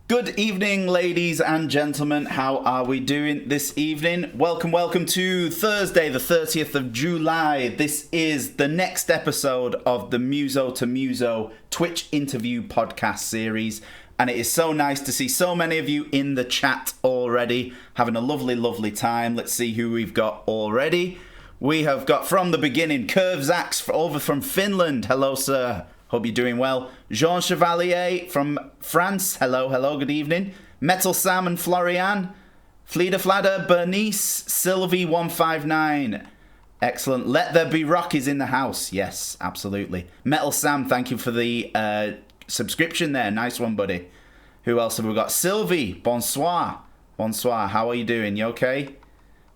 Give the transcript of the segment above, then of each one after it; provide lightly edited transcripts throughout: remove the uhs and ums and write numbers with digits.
Good evening, ladies and gentlemen. How are we doing this evening? Welcome to Thursday, the 30th of July. This is the next episode of the Muso to Muso Twitch interview podcast series. And it is so nice to see so many of you in the chat already, having a lovely time. Let's see who we've got already. We have got from the beginning, Curve Zax over from Finland. Hello, sir. Hope you're doing well. Jean Chevalier from France. Hello, good evening. Metal Sam and Florian. Fleeda Fladder, Bernice, Sylvie159. Excellent. Let There Be Rock is in the house. Yes, absolutely. Metal Sam, thank you for the subscription there. Nice one, buddy. Who else have we got? Sylvie, bonsoir. Bonsoir, how are you doing? You okay?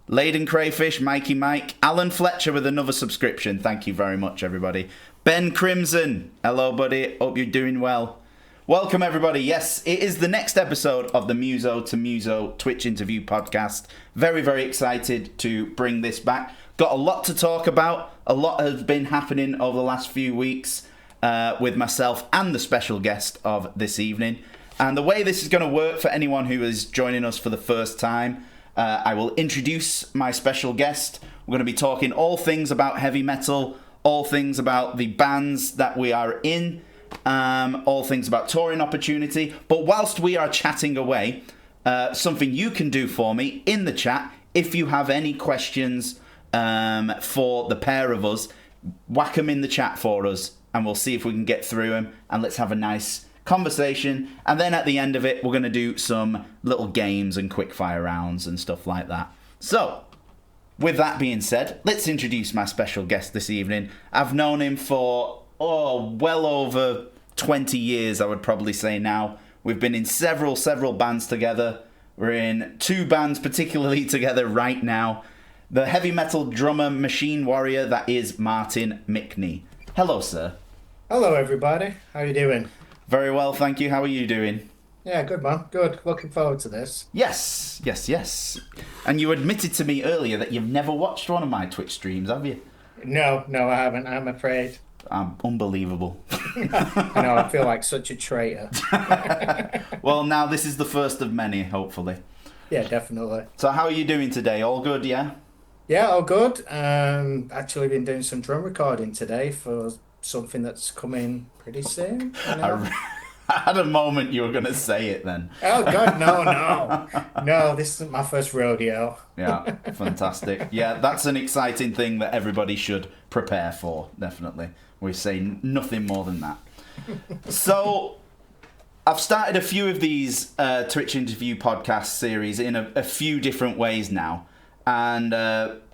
Laden Crayfish, Mikey Mike. Alan Fletcher with another subscription. Thank you very much, everybody. Ben Crimson. Hello, buddy. Hope you're doing well. Welcome, everybody. Yes, it is the next episode of the Muso to Muso Twitch interview podcast. Very excited to bring this back. Got a lot to talk about. A lot has been happening over the last few weeks with myself and the special guest of this evening. And the way this is going to work for anyone who is joining us for the first time, I will introduce my special guest. We're going to be talking all things about heavy metal, all things about the bands that we are in, all things about touring opportunity. But whilst we are chatting away, something you can do for me in the chat, if you have any questions for the pair of us, whack them in the chat for us, and we'll see if we can get through them, and let's have a nice conversation. And then at the end of it, we're going to do some little games and quickfire rounds and stuff like that. So, with that being said, let's introduce my special guest this evening. I've known him for, well over 20 years, I would probably say now. We've been in several bands together. We're in 2 bands particularly together right now. The heavy metal drummer machine warrior that is Martin Mcnee. Hello, sir. Hello, everybody. How you doing? Very well, thank you. How are you doing? Yeah, good, man. Good. Looking forward to this. Yes. And you admitted to me earlier that you've never watched one of my Twitch streams, have you? No, I haven't. I'm afraid. Unbelievable. I know, I feel like such a traitor. Well, now this is the first of many, hopefully. Yeah, definitely. So how are you doing today? All good, yeah? Yeah, all good. Actually been doing some drum recording today for something that's coming pretty soon. You know? I had a moment you were going to say it then. Oh, God, no. No, this isn't my first rodeo. Yeah, fantastic. Yeah, that's an exciting thing that everybody should prepare for, definitely. We say nothing more than that. So, I've started a few of these Twitch interview podcast series in a few different ways now. And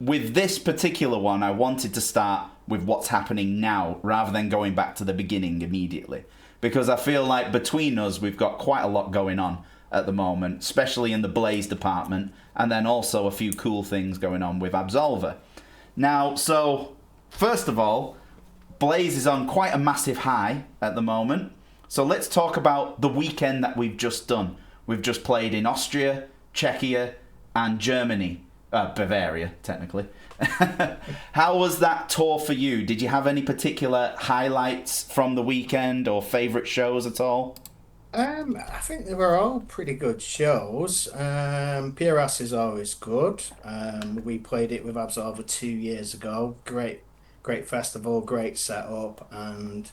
with this particular one, I wanted to start with what's happening now rather than going back to the beginning immediately. Because I feel like between us, we've got quite a lot going on at the moment, especially in the Blaze department, and then also a few cool things going on with Absolva. Now, so, first of all, Blaze is on quite a massive high at the moment. So let's talk about the weekend that we've just done. We've just played in Austria, Czechia, and Germany. Bavaria, technically. How was that tour for you? Did you have any particular highlights from the weekend or favourite shows at all? I think they were all pretty good shows. PRS is always good. We played it with Absolva 2 years ago. Great festival, great setup, and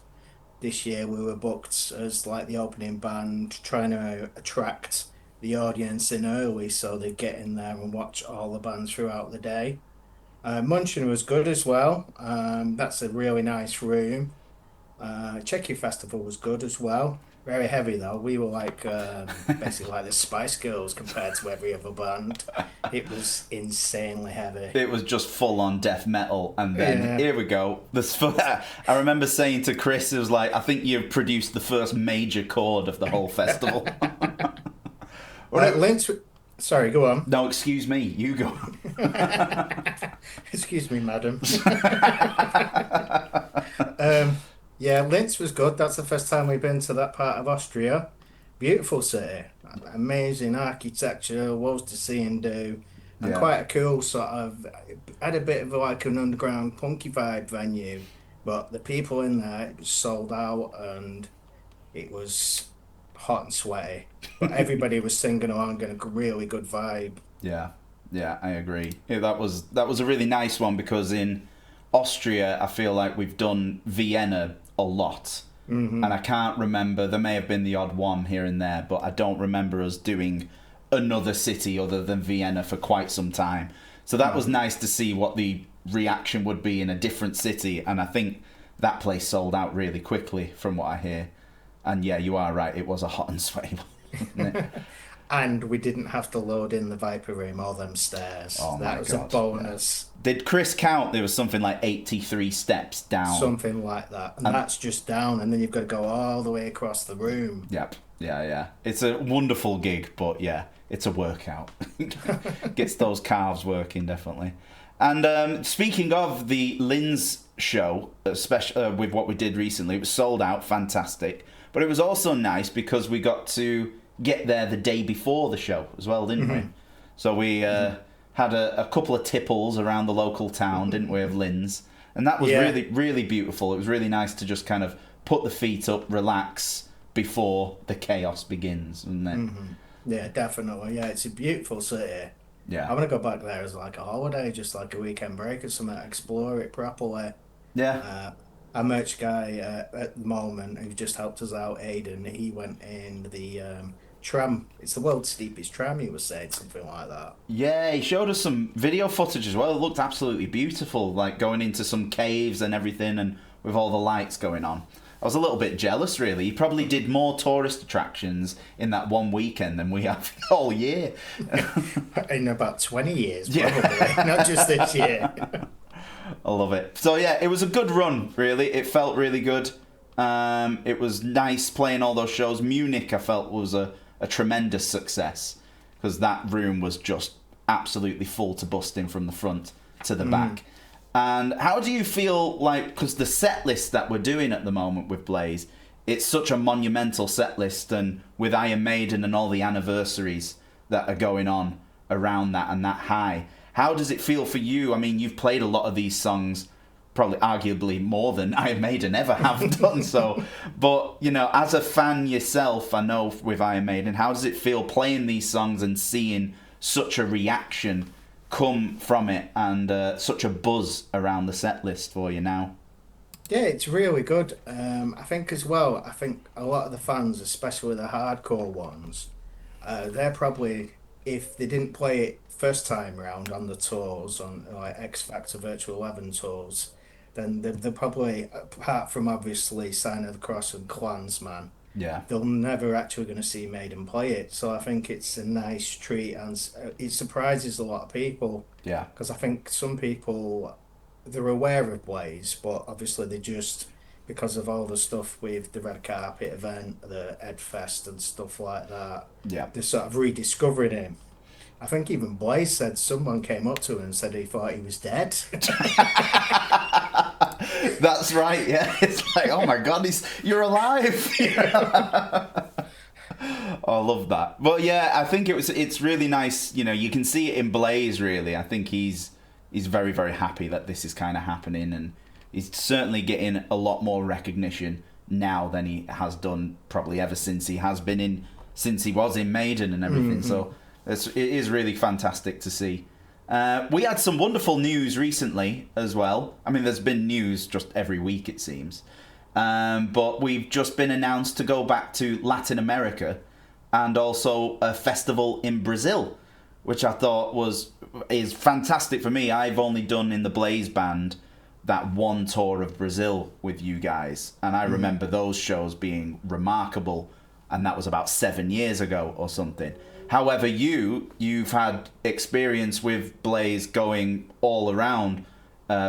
this year we were booked as like the opening band, trying to attract the audience in early so they get in there and watch all the bands throughout the day. Munchen was good as well. That's a really nice room. Czechia Festival was good as well. Very heavy though. We were like basically like the Spice Girls compared to every other band. It was insanely heavy. It was just full on death metal, and then here we go. I remember saying to Chris, it was like, I think you've produced the first major chord of the whole festival. Lynch. Sorry, go on. No, excuse me. You go. Excuse me, madam. Yeah, Linz was good. That's the first time we've been to that part of Austria. Beautiful city. Amazing architecture, loads to see and do. And quite a cool sort of, had a bit of like an underground punky vibe venue. But the people in there, it was sold out and it was hot and sweaty, but everybody was singing along and a really good vibe. Yeah, yeah, I agree. Yeah, that was a really nice one because in Austria, I feel like we've done Vienna a lot, and I can't remember. There may have been the odd one here and there, but I don't remember us doing another city other than Vienna for quite some time. So that was nice to see what the reaction would be in a different city, and I think that place sold out really quickly from what I hear. And yeah, you are right. It was a hot and sweaty one, wasn't it? And we didn't have to load in the Viper Room or them stairs. Oh That my was a god. Yeah. bonus. Did Chris count? There was something like 83 steps down. Something like that. And And that's just down, and then you've got to go all the way across the room. yep. Yeah, yeah. It's a wonderful gig, but yeah, it's a workout. Gets those calves working, definitely. And speaking of the Lynn's show, especially with what we did recently, it was sold out, fantastic. But it was also nice because we got to get there the day before the show as well, didn't we? So we had a couple of tipples around the local town, didn't we, of Lynn's? And that was Yeah. really, really beautiful. It was really nice to just kind of put the feet up, relax before the chaos begins, wasn't it? Yeah, definitely. Yeah, it's a beautiful city. Yeah. I want to go back there as like a holiday, just like a weekend break or something, explore it properly. Yeah. Our merch guy at the moment who just helped us out, Aiden, he went in the tram. It's the world's steepest tram, he was saying, something like that. Yeah, he showed us some video footage as well. It looked absolutely beautiful, like going into some caves and everything, and with all the lights going on. I was a little bit jealous, really. He probably did more tourist attractions in that one weekend than we have all year. In about 20 years, Yeah. probably, not just this year. I love it. So yeah, it was a good run, really. It felt really good. It was nice playing all those shows. Munich, I felt, was a tremendous success because that room was just absolutely full to busting from the front to the back. And how do you feel like, because the set list that we're doing at the moment with Blaze, it's such a monumental set list, and with Iron Maiden and all the anniversaries that are going on around that and that high, how does it feel for you? I mean, you've played a lot of these songs, probably arguably more than Iron Maiden ever have done so. But, you know, as a fan yourself, I know with Iron Maiden, how does it feel playing these songs and seeing such a reaction come from it and such a buzz around the set list for you now? Yeah, it's really good. I think as well, I think a lot of the fans, especially the hardcore ones, they're probably, if they didn't play it first time round on the tours, on like X Factor Virtual 11 tours, then they're probably, apart from obviously Sign of the Cross and Klansman, Yeah, they're never actually going to see Maiden play it. So I think it's a nice treat, and it surprises a lot of people yeah, because I think some people, they're aware of Blaze, but obviously they just, because of all the stuff with the red carpet event, the Ed Fest and stuff like that, yeah. they're sort of rediscovering him. I think even Blaze said someone came up to him and said he thought he was dead. That's right, yeah. It's like, oh my god, you're alive. Oh, I love that. But yeah, I think it's really nice, you know, you can see it in Blaze really. I think he's very, very happy that this is kind of happening, and he's certainly getting a lot more recognition now than he has done probably ever since since he was in Maiden and everything. So it is really fantastic to see. We had some wonderful news recently as well. I mean, there's been news just every week, it seems. But we've just been announced to go back to Latin America and also a festival in Brazil, which I thought is fantastic for me. I've only done in the Blaze band that one tour of Brazil with you guys, and I remember those shows being remarkable, and that was about 7 years ago or something. However, you've had experience with Blaze going all around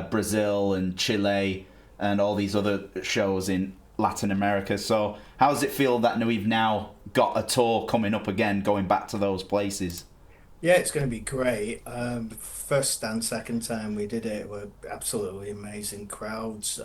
Brazil and Chile and all these other shows in Latin America. So how does it feel that we've now got a tour coming up again, going back to those places? Yeah, it's going to be great. First and second time we did it were absolutely amazing crowds.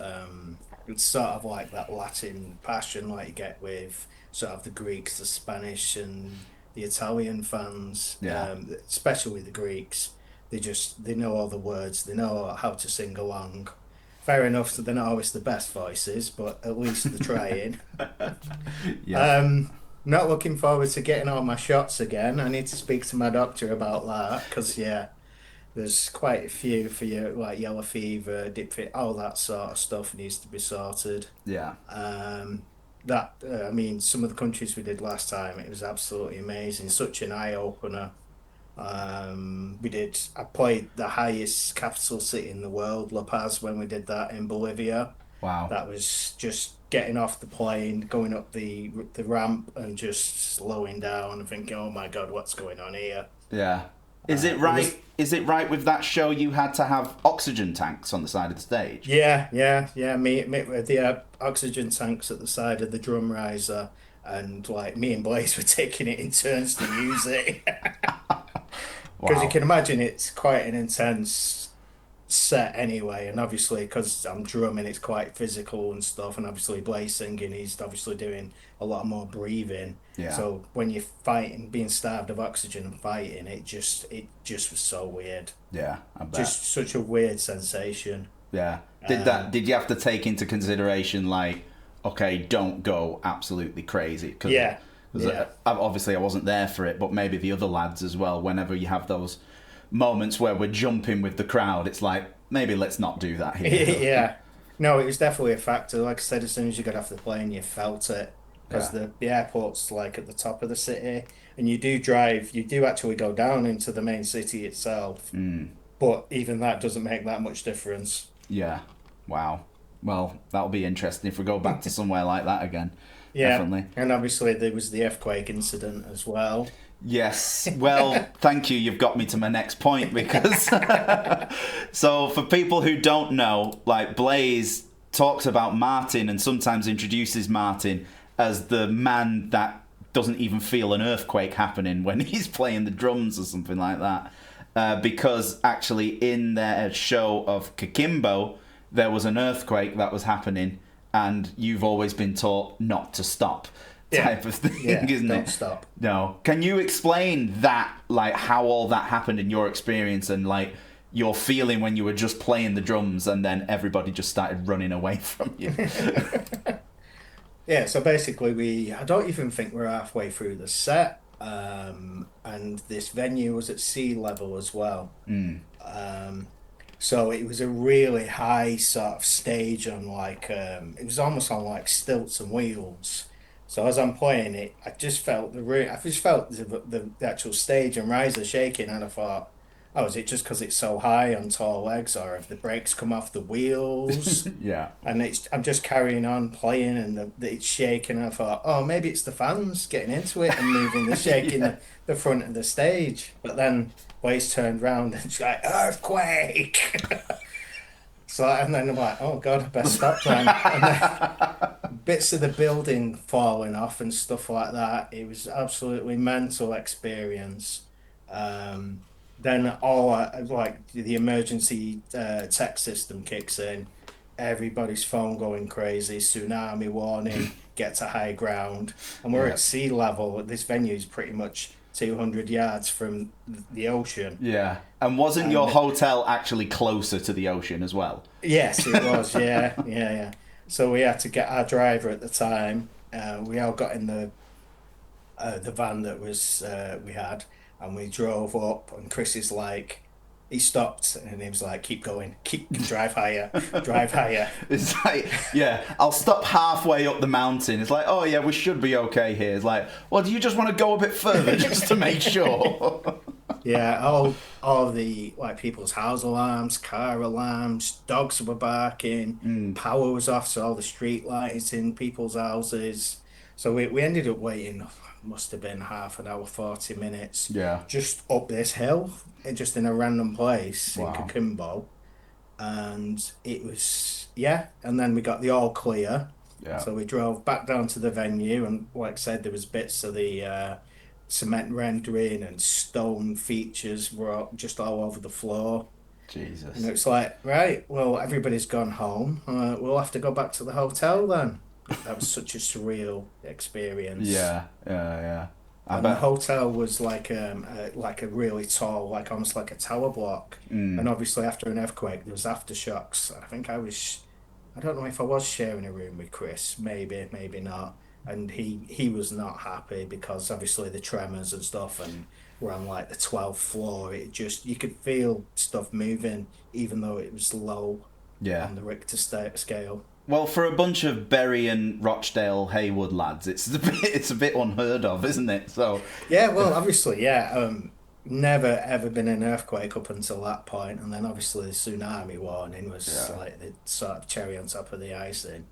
It's sort of like that Latin passion like you get with sort of the Greeks, the Spanish, and the Italian fans. Yeah. Especially the Greeks. They know all the words. They know how to sing along. Fair enough, so they're not always the best voices, but at least they're trying. Yeah. not looking forward to getting all my shots again. I need to speak to my doctor about that because yeah, there's quite a few for you, like yellow fever, dip fit, all that sort of stuff needs to be sorted. Yeah. Um, that I mean, some of the countries we did last time, it was absolutely amazing, such an eye opener. I played the highest capital city in the world, La Paz, when we did that in Bolivia. Wow. That was just getting off the plane, going up the ramp and just slowing down and thinking, "Oh my God, what's going on here?" Yeah. Is it It was right? Is it right with that show you had to have oxygen tanks on the side of the stage? yeah. Me with the oxygen tanks at the side of the drum riser, and like me and Blaze were taking it in turns to use it. Because you Wow. can imagine it's quite an intense set anyway, and obviously because I'm drumming, it's quite physical and stuff, and obviously Blaze singing, he's obviously doing a lot more breathing. Yeah. So when you're fighting, being starved of oxygen and fighting, it just was so weird, Yeah. I bet. just such a weird sensation. Yeah. Um, Did you have to take into consideration like, okay, don't go absolutely crazy because yeah, yeah, obviously I wasn't there for it, but maybe the other lads as well. Whenever you have those moments where we're jumping with the crowd, it's like maybe let's not do that here. yeah. No, it was definitely a factor. Like I said, as soon as you got off the plane, you felt it because Yeah. the airport's like at the top of the city, and you do actually go down into the main city itself. Mm. But even that doesn't make that much difference. Yeah. Wow. Well, that'll be interesting if we go back to somewhere like that again. Yeah, Definitely. and obviously there was the earthquake incident as well. Yes. Well, thank you. You've got me to my next point because so for people who don't know, like Blaze talks about Martin and sometimes introduces Martin as the man that doesn't even feel an earthquake happening when he's playing the drums or something like that. Because actually in their show of Kakimbo, there was an earthquake that was happening and you've always been taught not to stop Yeah, type of thing, yeah, isn't don't it? stop. No. Can you explain that, like how all that happened in your experience and like your feeling when you were just playing the drums and then everybody just started running away from you? Yeah, so basically I don't even think we're halfway through the set. And this venue was at sea level as well. Mm. Um, so it was a really high sort of stage on like it was almost on like stilts and wheels. So as I'm playing it, I just felt the actual stage and riser shaking, and I thought, oh, is it just because it's so high on tall legs, or have the brakes come off the wheels? Yeah. And I'm just carrying on playing, and it's shaking. And I thought, oh, maybe it's the fans getting into it and moving the shaking Yeah. the front of the stage. But then Blaze turned round and she's like, earthquake. And then I'm like, oh God, I better stop then. And then bits of the building falling off and stuff like that. It was absolutely mental experience. Um, then like the emergency tech system kicks in, everybody's phone going crazy, tsunami warning, get to high ground, and we're Yeah. at sea level. This venue is pretty much 200 yards from the ocean. Yeah. And wasn't your And hotel actually closer to the ocean as well? yes, it was. Yeah. So we had to get our driver at the time. We all got in the van that was we had, and we drove up. And Chris is like, he stopped, and he was like, "Keep going, keep drive higher, drive higher." It's like, yeah, I'll stop halfway up the mountain. It's like, oh yeah, we should be okay here. It's like, well, do you just want to go a bit further just to make sure? Yeah, all the like people's house alarms, car alarms, dogs were barking, Mm, power was off, so all the street lights in people's houses. So we ended up waiting, must have been half an hour, 40 minutes, yeah. just up this hill, just in a random place in Wow. Coquimbo. And it was, yeah, and then we got the all clear. Yeah. So we drove back down to the venue, and like I said, there was bits of the cement rendering and stone features were just all over the floor. And Jesus. it's like, right, well, everybody's gone home. We'll have to go back to the hotel then. That was such a surreal experience. Yeah. Yeah. Yeah. I And the bet. hotel was like a really tall, like almost like a tower block. And Mm, obviously, after an earthquake, there was aftershocks. I don't know if I was sharing a room with Chris. Maybe, maybe not. and he was not happy because obviously the tremors and stuff, and we're on like the 12th floor. It just you could feel stuff moving even though it was low Yeah. on the Richter scale. Well, for a bunch of Bury and Rochdale Haywood lads, it's a bit unheard of, isn't it? So Yeah, well, obviously, yeah. Never ever been an earthquake up until that point, and then obviously the tsunami warning was yeah, like the sort of cherry on top of the icing.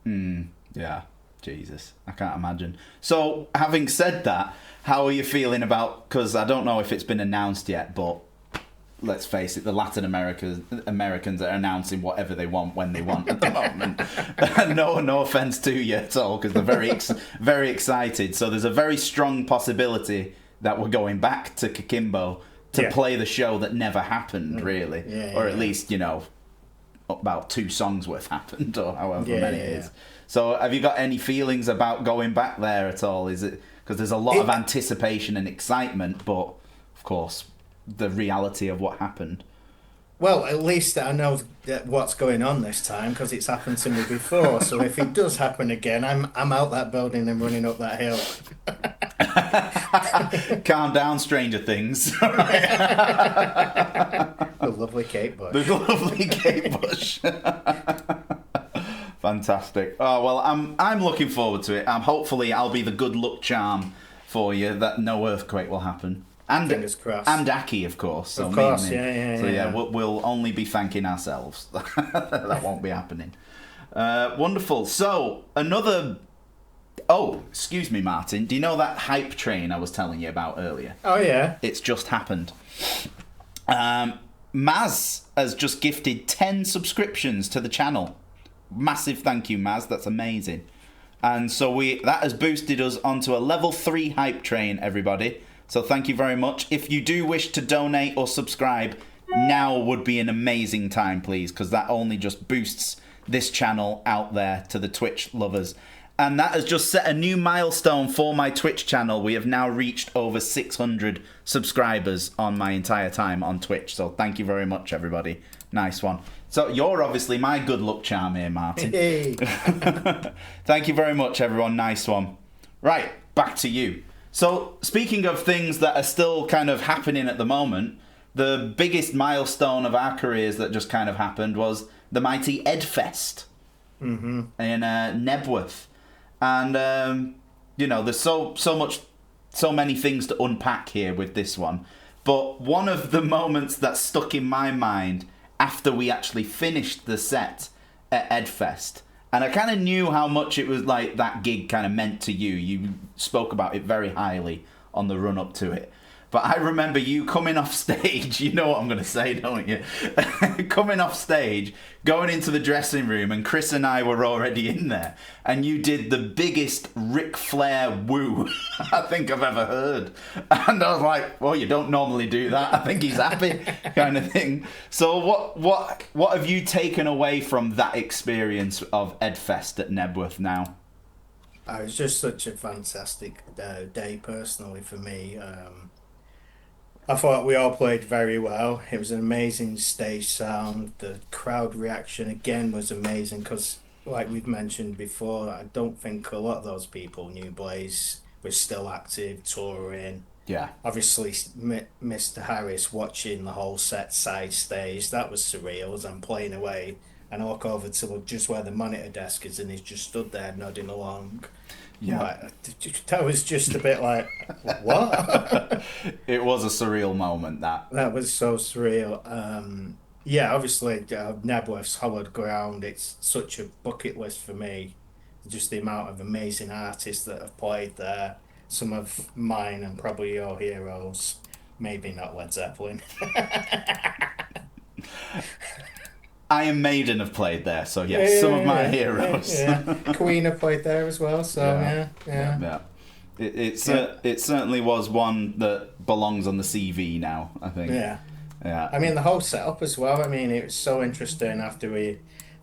yeah, Jesus, I can't imagine. So, having said that, how are you feeling about? Because I don't know if it's been announced yet, but let's face it, the Americans are announcing whatever they want when they want at the moment. No offense to you at all, because they're very excited. So there's a very strong possibility that we're going back to Kikimbo to play the show that never happened, really, or at least about 2 songs worth happened, or however many it is. So have you got any feelings about going back there at all? Is it because there's a lot of anticipation and excitement, but of course the reality of what happened. Well, at least I know what's going on this time because it's happened to me before. So if it does happen again, I'm out that building and running up that hill. Calm down, Stranger Things. The lovely Kate Bush. The lovely Kate Bush. Fantastic. Oh well, I'm looking forward to it. Hopefully I'll be the good luck charm for you that no earthquake will happen. And fingers crossed. And Aki, of course. So of course, yeah. We'll only be thanking ourselves. That won't be happening. Wonderful. So Oh, excuse me, Martin. Do you know that hype train I was telling you about earlier? Oh, yeah. It's just happened. Maz has just gifted 10 subscriptions to the channel. Massive thank you, Maz. That's amazing. And so that has boosted us onto a level 3 hype train, everybody. So thank you very much. If you do wish to donate or subscribe, now would be an amazing time, please, because that only just boosts this channel out there to the Twitch lovers. And that has just set a new milestone for my Twitch channel. We have now reached over 600 subscribers on my entire time on Twitch. So thank you very much, everybody. Nice one. So you're obviously my good luck charm here, Martin. Hey. Thank you very much, everyone. Nice one. Right, back to you. So, speaking of things that are still kind of happening at the moment, the biggest milestone of our careers that just kind of happened was the mighty Edfest in Nebworth. And, there's so many things to unpack here with this one. But one of the moments that stuck in my mind after we actually finished the set at Edfest, and I kind of knew how much it was like that gig kind of meant to you. You spoke about it very highly on the run up to it. But I remember you coming off stage, you know what I'm going to say, don't you? Coming off stage, going into the dressing room, and Chris and I were already in there. And you did the biggest Ric Flair woo I think I've ever heard. And I was like, well, you don't normally do that. I think he's happy, kind of thing. So what have you taken away from that experience of Edfest at Nebworth now? It was just such a fantastic day personally for me. I thought we all played very well. It was an amazing stage sound. The crowd reaction again was amazing because, like we've mentioned before, I don't think a lot of those people knew Blaze was still active, touring. Yeah. Obviously, Mr. Harris watching the whole set side stage, that was surreal as I'm playing away. And I look over to just where the monitor desk is and he's just stood there nodding along. Yeah. Like, that was just a bit like, what? It was a surreal moment, that. That was so surreal. Yeah, obviously, Nebworth's hallowed ground. It's such a bucket list for me. Just the amount of amazing artists that have played there. Some of mine and probably your heroes. Maybe not Led Zeppelin. Iron Maiden have played there, so yes, some of my heroes. Yeah. Queen have played there as well, so yeah. It certainly was one that belongs on the CV now, I think. Yeah. Yeah. I mean, the whole setup as well. I mean, it was so interesting after we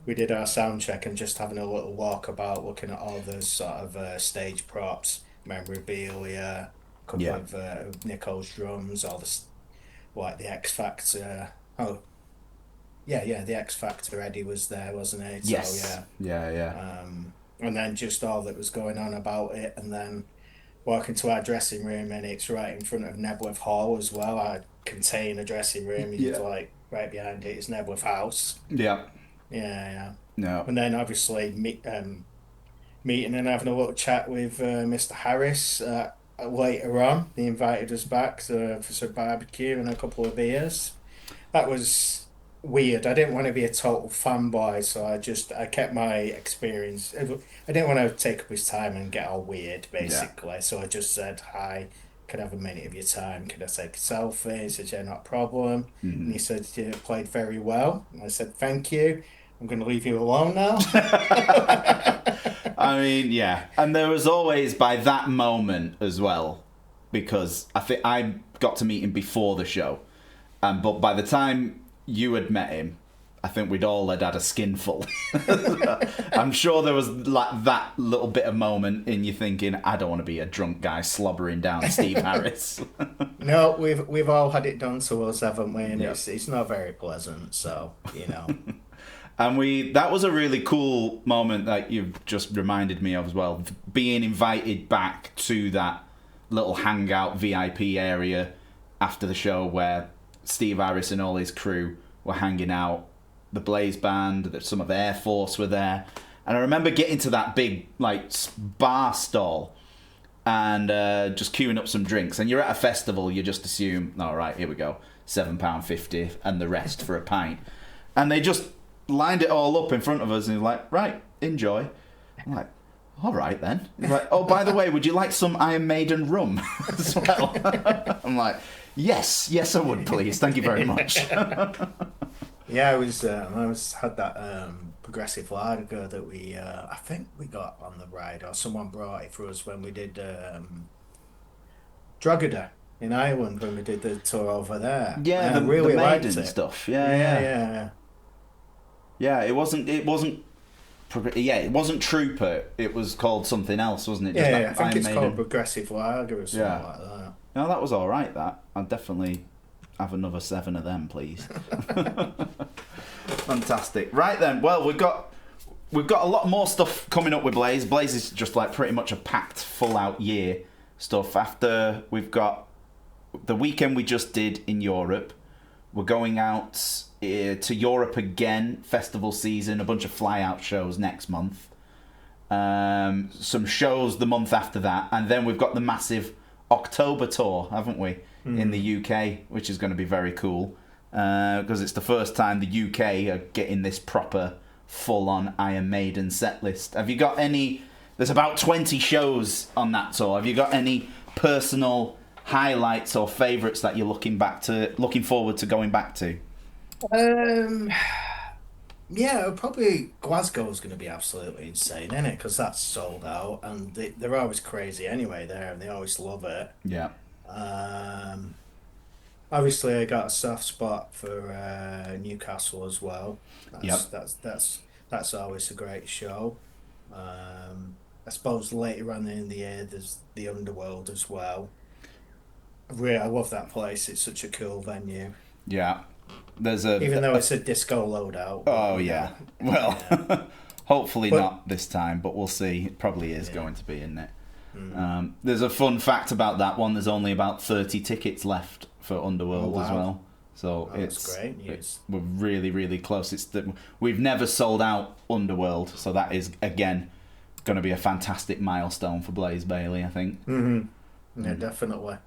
did our sound check and just having a little walk about, looking at all the sort of stage props, memorabilia, a couple of Nicole's drums, all the like the X Factor. The X Factor Eddie was there, wasn't he? So, yes. Yeah. and then just all that was going on about it, and then walk into our dressing room and it's right in front of Nebworth Hall as well. Our container dressing room is Yeah. like right behind it is Nebworth House. Yeah. Yeah, yeah. No. And then obviously meeting and having a little chat with Mr. Harris later on. He invited us back for some barbecue and a couple of beers. That was weird. I didn't want to be a total fanboy, so I kept my experience. I didn't want to take up his time and get all weird, Yeah. basically. So I just said, "Hi, could I have a minute of your time? Could I take a selfie?" He said, "Yeah, not a problem." And he said, "You played very well." And I said, "Thank you. I'm going to leave you alone now." I mean, yeah. And there was always, by that moment as well, because I think I got to meet him before the show. But by the time you had met him, I think we'd all had a skinful. I'm sure there was like that little bit of moment in you thinking, I don't want to be a drunk guy slobbering down Steve Harris. No, we've all had it done to us, haven't we? And Yep. it's not very pleasant. So, you know. And that was a really cool moment that you've just reminded me of as well. Being invited back to that little hangout VIP area after the show where Steve Harris and all his crew were hanging out. The Blaze Band, some of Air Force were there. And I remember getting to that big like bar stall and just queuing up some drinks. And you're at a festival, you just assume, all right, here we go, £7.50 and the rest for a pint. And they just lined it all up in front of us and he's like, right, enjoy. I'm like, all right then. He's like, oh, by the way, would you like some Iron Maiden rum as well? I'm like, yes I would, please. Thank you very much. Yeah, I was had that progressive lager that I think we got on the ride or someone brought it for us when we did Drogheda in Ireland when we did the tour over there. Yeah, I really the liked Maiden it. stuff. Yeah. Yeah, it wasn't it wasn't Trooper. It was called something else, wasn't it? Just Yeah, that I think Iron it's Maiden. called progressive lager or something Yeah. like that. No, that was all right. That I'll definitely have another 7 of them, please. Fantastic. Right then. Well, we've got a lot more stuff coming up with Blaze. Blaze is just like pretty much a packed, full-out year stuff. After we've got the weekend we just did in Europe, we're going out to Europe again. Festival season, a bunch of fly-out shows next month. Some shows the month after that, and then we've got the massive October tour, haven't we, in the UK, which is going to be very cool because it's the first time the UK are getting this proper full-on Iron Maiden set list. Have you got any? There's about 20 shows on that tour. Have you got any personal highlights or favourites that you're looking forward to going back to? Yeah, probably Glasgow's going to be absolutely insane, isn't it? Because that's sold out, and they're always crazy anyway there, and they always love it. Yeah. Um, Obviously, I got a soft spot for Newcastle as well. Yep. That's always a great show. I suppose later on in the year, there's the Underworld as well. I love that place. It's such a cool venue, Yeah. There's a even though it's a disco loadout. Oh you yeah. know, Well, yeah. hopefully But- not this time, but we'll see. It probably is Yeah. going to be, isn't it? There's a fun fact about that one. There's only about 30 tickets left for Underworld Oh, as wow. well. So Oh, that's great news. we're really, really close. We've never sold out Underworld, so that is again going to be a fantastic milestone for Blaze Bayley, I think. Yeah, definitely.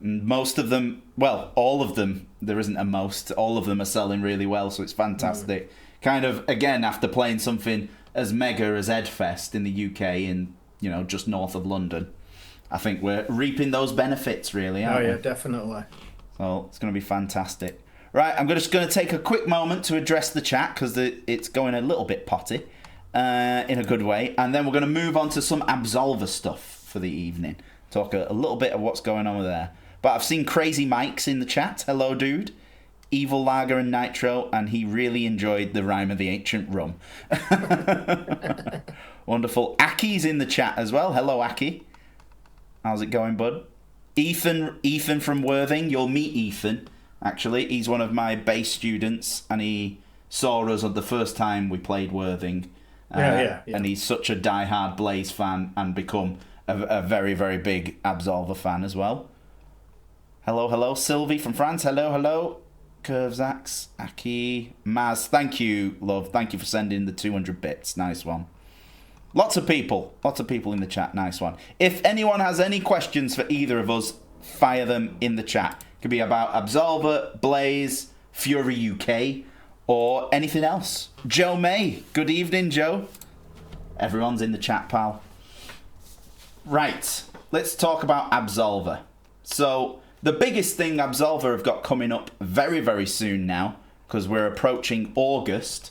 And most of them, well, all of them, there isn't a most, all of them are selling really well, so it's fantastic. Kind of, again, after playing something as mega as Edfest in the UK and, just north of London, I think we're reaping those benefits, really, Oh aren't yeah, we? definitely. So it's going to be fantastic. Right, I'm just going to take a quick moment to address the chat, because it's going a little bit potty, in a good way, and then we're going to move on to some Absolva stuff for the evening. Talk a little bit of what's going on with there. But I've seen Crazy Mike's in the chat. Hello, dude. Evil Lager and Nitro, and he really enjoyed the Rime of the Ancient Rum. Wonderful. Aki's in the chat as well. Hello, Aki. How's it going, bud? Ethan from Worthing. You'll meet Ethan, actually. He's one of my bass students, and he saw us on the first time we played Worthing. Yeah. And he's such a diehard Blaze fan and become a very, very big Absolva fan as well. Hello, Sylvie from France. Hello. Curvesax, Aki, Maz. Thank you, love. Thank you for sending the 200 bits. Nice one. Lots of people in the chat. Nice one. If anyone has any questions for either of us, fire them in the chat. It could be about Absolva, Blaze, Fury UK, or anything else. Joe May. Good evening, Joe. Everyone's in the chat, pal. Right. Let's talk about Absolva. So, the biggest thing Absolva have got coming up very, very soon now, because we're approaching August,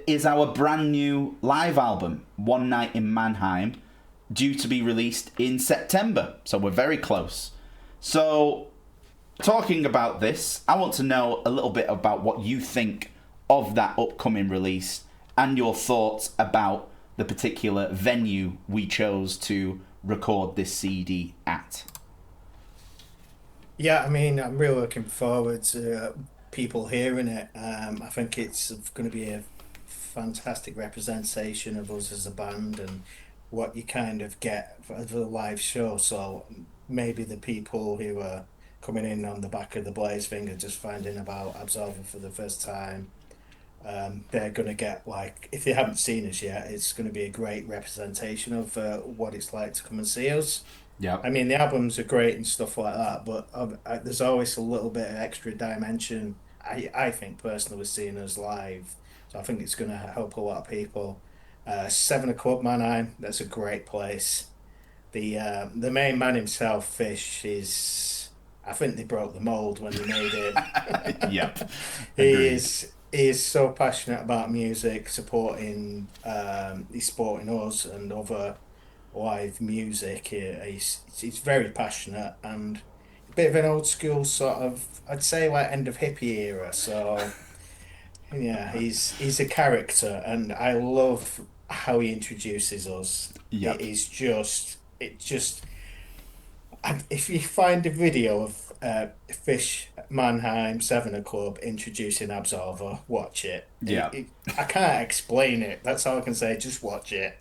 is our brand new live album, One Night in Mannheim, due to be released in September. So we're very close. So, talking about this, I want to know a little bit about what you think of that upcoming release and your thoughts about the particular venue we chose to record this CD at. Yeah, I mean, I'm really looking forward to people hearing it. I think it's going to be a fantastic representation of us as a band and what you kind of get for the live show. So maybe the people who are coming in on the back of the Blaze thing are just finding about Absolva for the first time. They're going to get, like, if they haven't seen us yet, it's going to be a great representation of what it's like to come and see us. Yeah. I mean, the albums are great and stuff like that, but there's always a little bit of extra dimension, I think, personally, with seeing us live. So I think it's going to help a lot of people. 7 Club Mannheim, that's a great place. The main man himself, Fish, I think they broke the mold when they made it. Yep. He is so passionate about music, he's supporting us and other live music. He's very passionate and a bit of an old school sort of, I'd say, like end of hippie era. So yeah, he's a character, and I love how he introduces us. Yep. And if you find a video of Fish Mannheim 7 Club introducing Absolva, watch it. Yeah. I can't explain it. That's all I can say. Just watch it.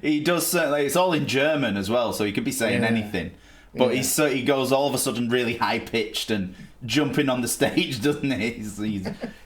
He does certainly. It's all in German as well, so he could be saying anything. But he goes all of a sudden really high pitched and jumping on the stage, doesn't he?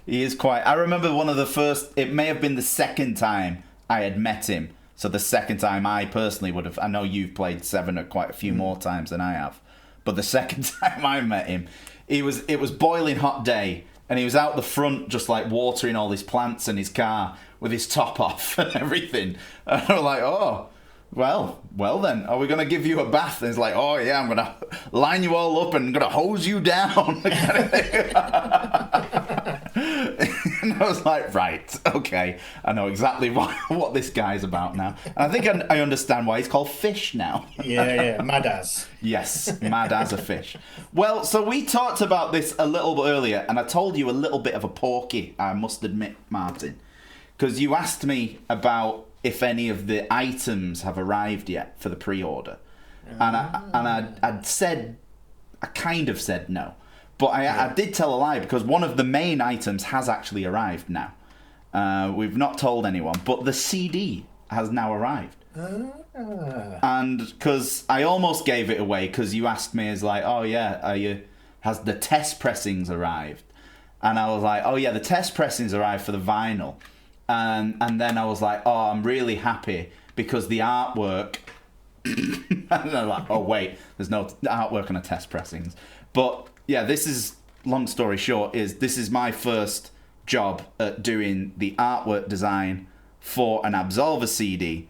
He is quite. I remember one of the first. It may have been the second time I had met him. So the second time I personally would have. I know you've played 7 quite a few more times than I have. But the second time I met him, it was boiling hot day, and he was out the front just like watering all his plants in his car with his top off and everything. And I'm like, oh, well then, are we going to give you a bath? And he's like, oh yeah, I'm going to line you all up and I'm going to hose you down. And I was like, right, okay, I know exactly what this guy's about now. And I think I understand why he's called Fish now. Yeah, mad as. Yes, mad as a fish. Well, so we talked about this a little bit earlier, and I told you a little bit of a porky, I must admit, Martin, because you asked me about if any of the items have arrived yet for the pre-order. And I'd said, I kind of said no. But I did tell a lie, because one of the main items has actually arrived now. We've not told anyone, but the CD has now arrived. And because I almost gave it away, because you asked me, as like, oh yeah, has the test pressings arrived? And I was like, oh yeah, the test pressings arrived for the vinyl. And then I was like, oh, I'm really happy, because the artwork... and I'm like, oh wait, there's no artwork on a test pressings. But yeah, this is, long story short, this is my first job at doing the artwork design for an Absolva CD.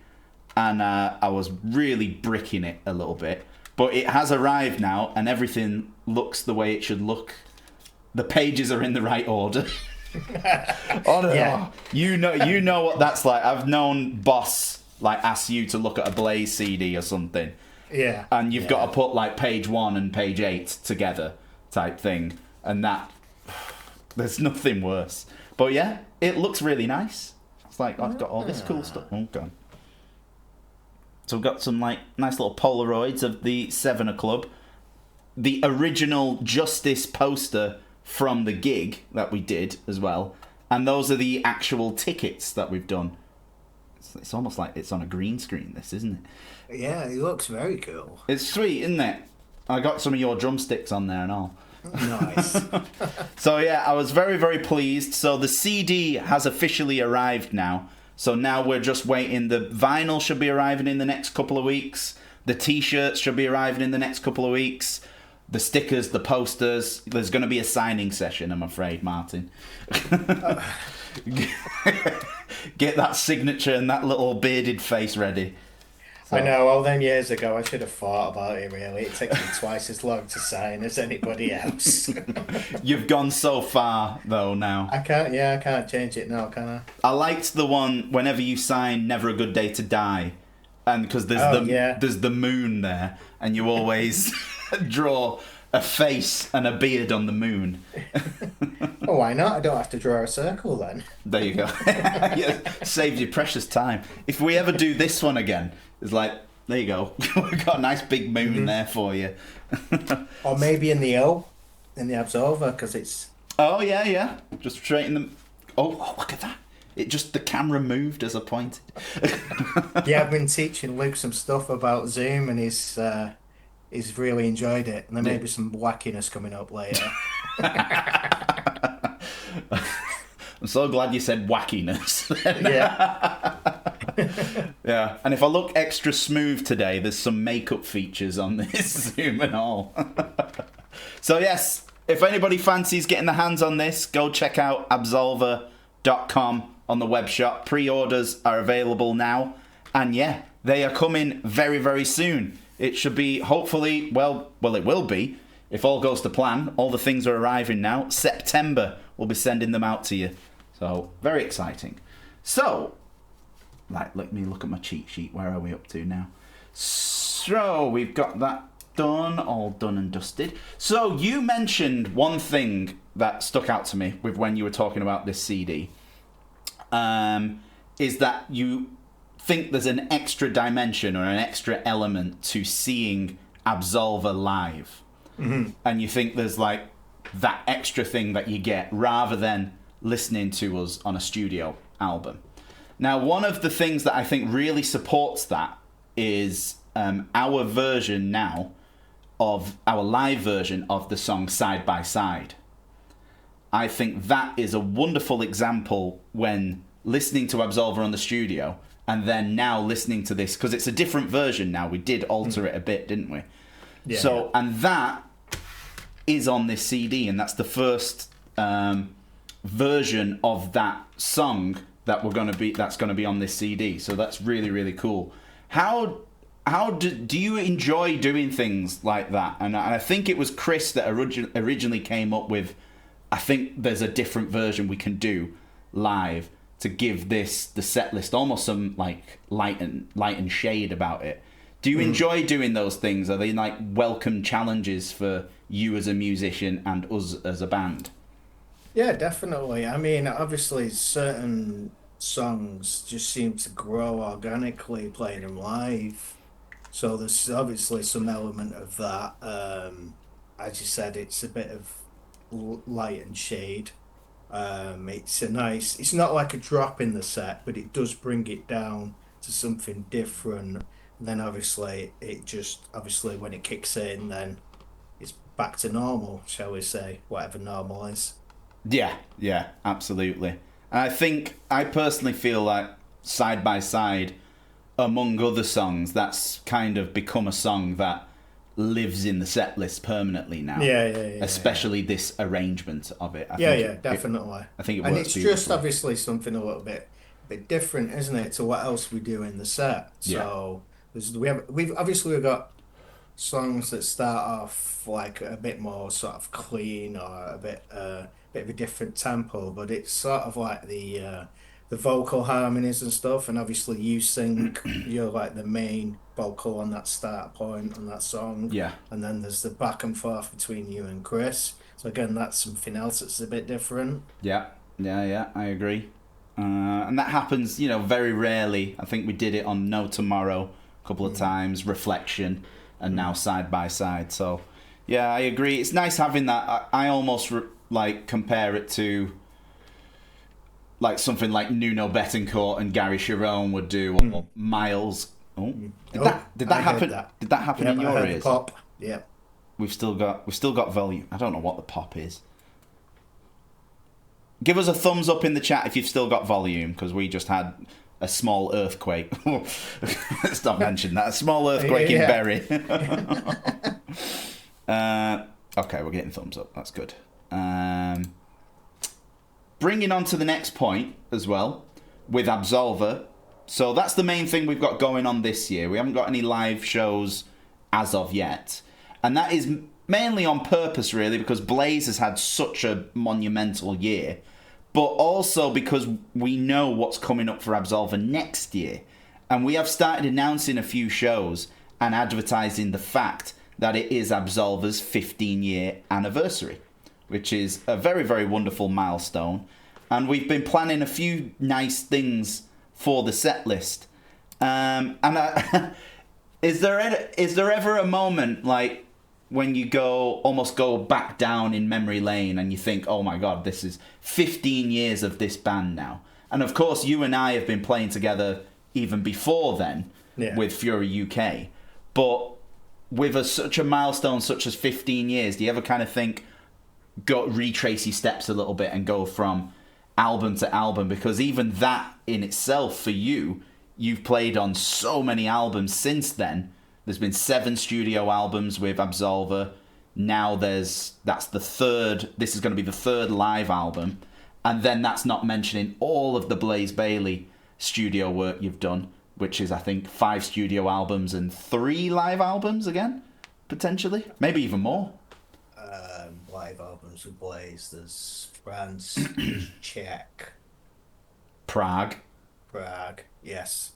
And I was really bricking it a little bit. But it has arrived now, and everything looks the way it should look. The pages are in the right order. Oh no. Yeah. You know what that's like. I've known Boss like ask you to look at a Blaze CD or something. Yeah. And you've got to put like page 1 and page 8 together type thing. And that, there's nothing worse. But yeah, it looks really nice. It's like I've got all this cool stuff. Oh god. So we've got some like nice little Polaroids of the 7 Club. The original Justice poster from the gig that we did as well. And those are the actual tickets that we've done It's almost like it's on a green screen, this, isn't it? Yeah, it looks very cool. It's sweet, isn't it? I got some of your drumsticks on there and all. Nice. So yeah, I was very, very pleased. So the CD has officially arrived now. So now we're just waiting. The vinyl should be arriving in the next couple of weeks. The T-shirts should be arriving in the next couple of weeks. The stickers, the posters. There's going to be a signing session, I'm afraid, Martin. Get that signature and that little bearded face ready. So. I know, all them years ago, I should have thought about it, really. It takes me twice as long to sign as anybody else. You've gone so far, though, now. I can't change it now, can I? I liked the one, whenever you sign Never a Good Day to Die, and because there's the moon there, and you always draw a face and a beard on the moon. Oh, why not? I don't have to draw a circle then. There you go. Yeah, saves you precious time. If we ever do this one again, it's like, there you go. We've got a nice big moon there for you. Or maybe in the Absolva, because it's... Oh, yeah. Just straighten them. Oh, look at that. The camera moved as I pointed. Yeah, I've been teaching Luke some stuff about Zoom, and he's really enjoyed it. And there may be some wackiness coming up later. I'm so glad you said wackiness. Yeah. Yeah, and if I look extra smooth today, there's some makeup features on this Zoom and all. So yes, if anybody fancies getting their hands on this, go check out absolva.com on the web shop. Pre-orders are available now. And yeah, they are coming very, very soon. It should be, hopefully, well, it will be. If all goes to plan, all the things are arriving now. September, we'll be sending them out to you. So, very exciting. So, let me look at my cheat sheet. Where are we up to now? So, we've got that done, all done and dusted. So, you mentioned one thing that stuck out to me with when you were talking about this CD. Is that you think there's an extra dimension or an extra element to seeing Absolva live. Mm-hmm. And you think there's like that extra thing that you get rather than listening to us on a studio album. Now, one of the things that I think really supports that is our version now of our live version of the song Side by Side. I think that is a wonderful example when listening to Absolva on the studio and then now listening to this, because it's a different version now. We did alter it a bit, didn't we? Yeah. So, and that is on this CD, and that's the first version of that song that that's going to be on this CD. So that's really, really cool. How do you enjoy doing things like that? And I think it was Chris that originally came up with, I think there's a different version we can do live to give this the set list almost some like light and shade about it. Do you enjoy doing those things? Are they like welcome challenges for you as a musician and us as a band? Yeah, definitely. I mean, obviously, certain songs just seem to grow organically playing them live. So there's obviously some element of that. As you said, it's a bit of light and shade. It's not like a drop in the set, but it does bring it down to something different. Then obviously when it kicks in, then it's back to normal, shall we say, whatever normal is. Yeah, absolutely. And I personally feel like Side by Side, among other songs, that's kind of become a song that lives in the set list permanently now. Yeah. Especially this arrangement of it. Definitely. I think it works. And it's just obviously something a little bit different, isn't it, to what else we do in the set? So we've got songs that start off like a bit more sort of clean or a bit of a different tempo, but it's sort of like the vocal harmonies and stuff, and obviously you sing, you're like the main vocal on that start point on that song. Yeah. And then there's the back and forth between you and Chris. So again, that's something else that's a bit different. Yeah, I agree. And that happens, very rarely. I think we did it on No Tomorrow a couple of times, Reflection, and now Side by Side. So, yeah, I agree. It's nice having that. I almost compare it to like something like Nuno Betancourt and Gary Sharon would do, or Miles. Oh, did that I heard happen? that. Did that happen Yep, in I your heard the ears? pop. Yep. We've still got volume. I don't know what the pop is. Give us a thumbs up in the chat if you've still got volume, because we just had a small earthquake. Let's not mention that. A small earthquake in Bury. Okay, we're getting thumbs up. That's good. Bringing on to the next point as well, with Absolva. So that's the main thing we've got going on this year. We haven't got any live shows as of yet. And that is mainly on purpose, really, because Blaze has had such a monumental year. But also because we know what's coming up for Absolva next year. And we have started announcing a few shows and advertising the fact that it is Absolva's 15-year anniversary, which is a very, very wonderful milestone. And we've been planning a few nice things for the set list. Is there ever a moment like when you almost go back down in memory lane and you think, oh my God, this is 15 years of this band now? And of course, you and I have been playing together even before then with Fury UK. But with such a milestone such as 15 years, do you ever kind of think, retrace your steps a little bit and go from album to album? Because even that in itself, for you, you've played on so many albums since then. There's been 7 studio albums with Absolva. Now that's the third. This is going to be the third live album. And then that's not mentioning all of the Blaze Bayley studio work you've done, which is, I think, 5 studio albums and 3 live albums again, potentially. Maybe even more. Live albums with Blaze. There's France, there's Czech. Prague, yes.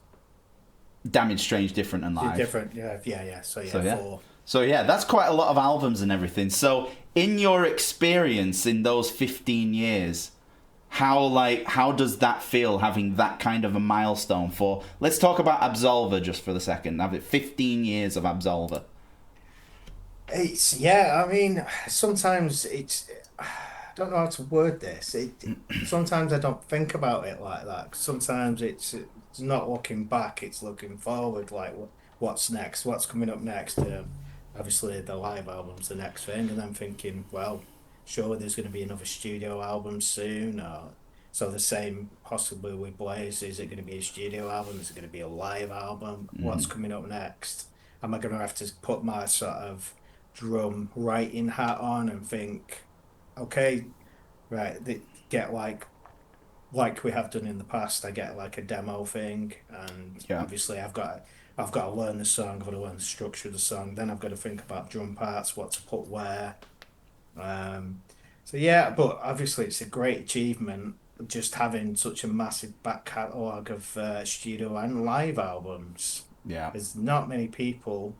Damage Strange, Different and Live. Different, yeah. So 4. So yeah, that's quite a lot of albums and everything. So in your experience in those 15 years, how does that feel, having that kind of a milestone for... Let's talk about Absolva just for the second. Have it 15 years of Absolva. I mean, sometimes I don't know how to word this. Sometimes I don't think about it like that. Sometimes it's not looking back, it's looking forward, like what's next, what's coming up next. Obviously, the live album's the next thing, and I'm thinking, well, surely there's going to be another studio album soon, or so the same possibly with Blaze. Is it going to be a studio album? Is it going to be a live album? What's coming up next? Am I going to have to put my sort of drum writing hat on and think, okay, right, get like we have done in the past, I get like a demo thing, and obviously I've got to learn the song, I've got to learn the structure of the song, then I've got to think about drum parts, what to put where. But obviously it's a great achievement just having such a massive back catalogue of studio and live albums. Yeah. There's not many people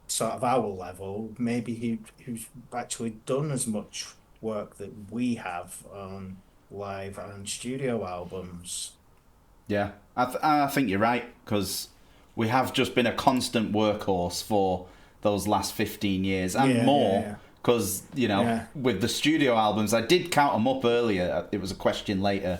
sort of our level, maybe who's actually done as much work that we have on live and studio albums. Yeah, I think you're right, because we have just been a constant workhorse for those last 15 years and more. Because, with the studio albums, I did count them up earlier. It was a question later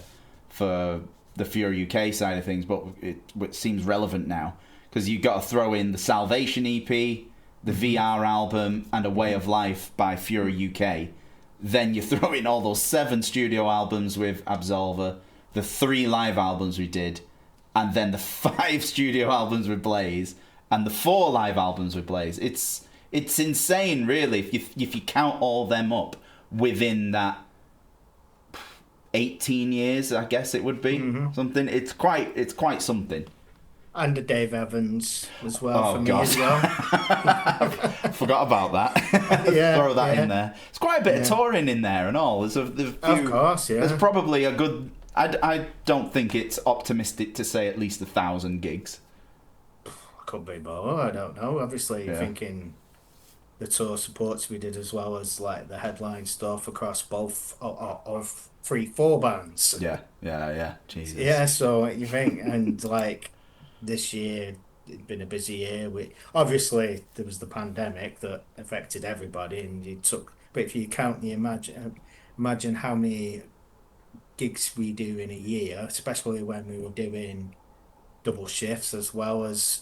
for the Fury UK side of things, but it seems relevant now. Because you got to throw in the Salvation EP, the VR album, and A Way of Life by Fury UK. Then you throw in all those 7 studio albums with Absolva, the 3 live albums we did, and then the 5 studio albums with Blaze, and the 4 live albums with Blaze. It's insane, really, if you count all them up within that 18 years, I guess it would be something. It's quite something. And the Dave Evans as well me God. as well. Forgot about that. Throw that in there. It's quite a bit of touring in there and all. There's a few, of course, yeah. There's probably a good... I don't think it's optimistic to say at least 1,000 gigs. Could be more, I don't know. Obviously, thinking the tour supports we did, as well as like the headline stuff across both of 3-4 bands. Yeah. Jesus. Yeah, so you think, and like this year, it'd been a busy year. Obviously there was the pandemic that affected everybody, and but if you count imagine how many gigs we do in a year, especially when we were doing double shifts as well as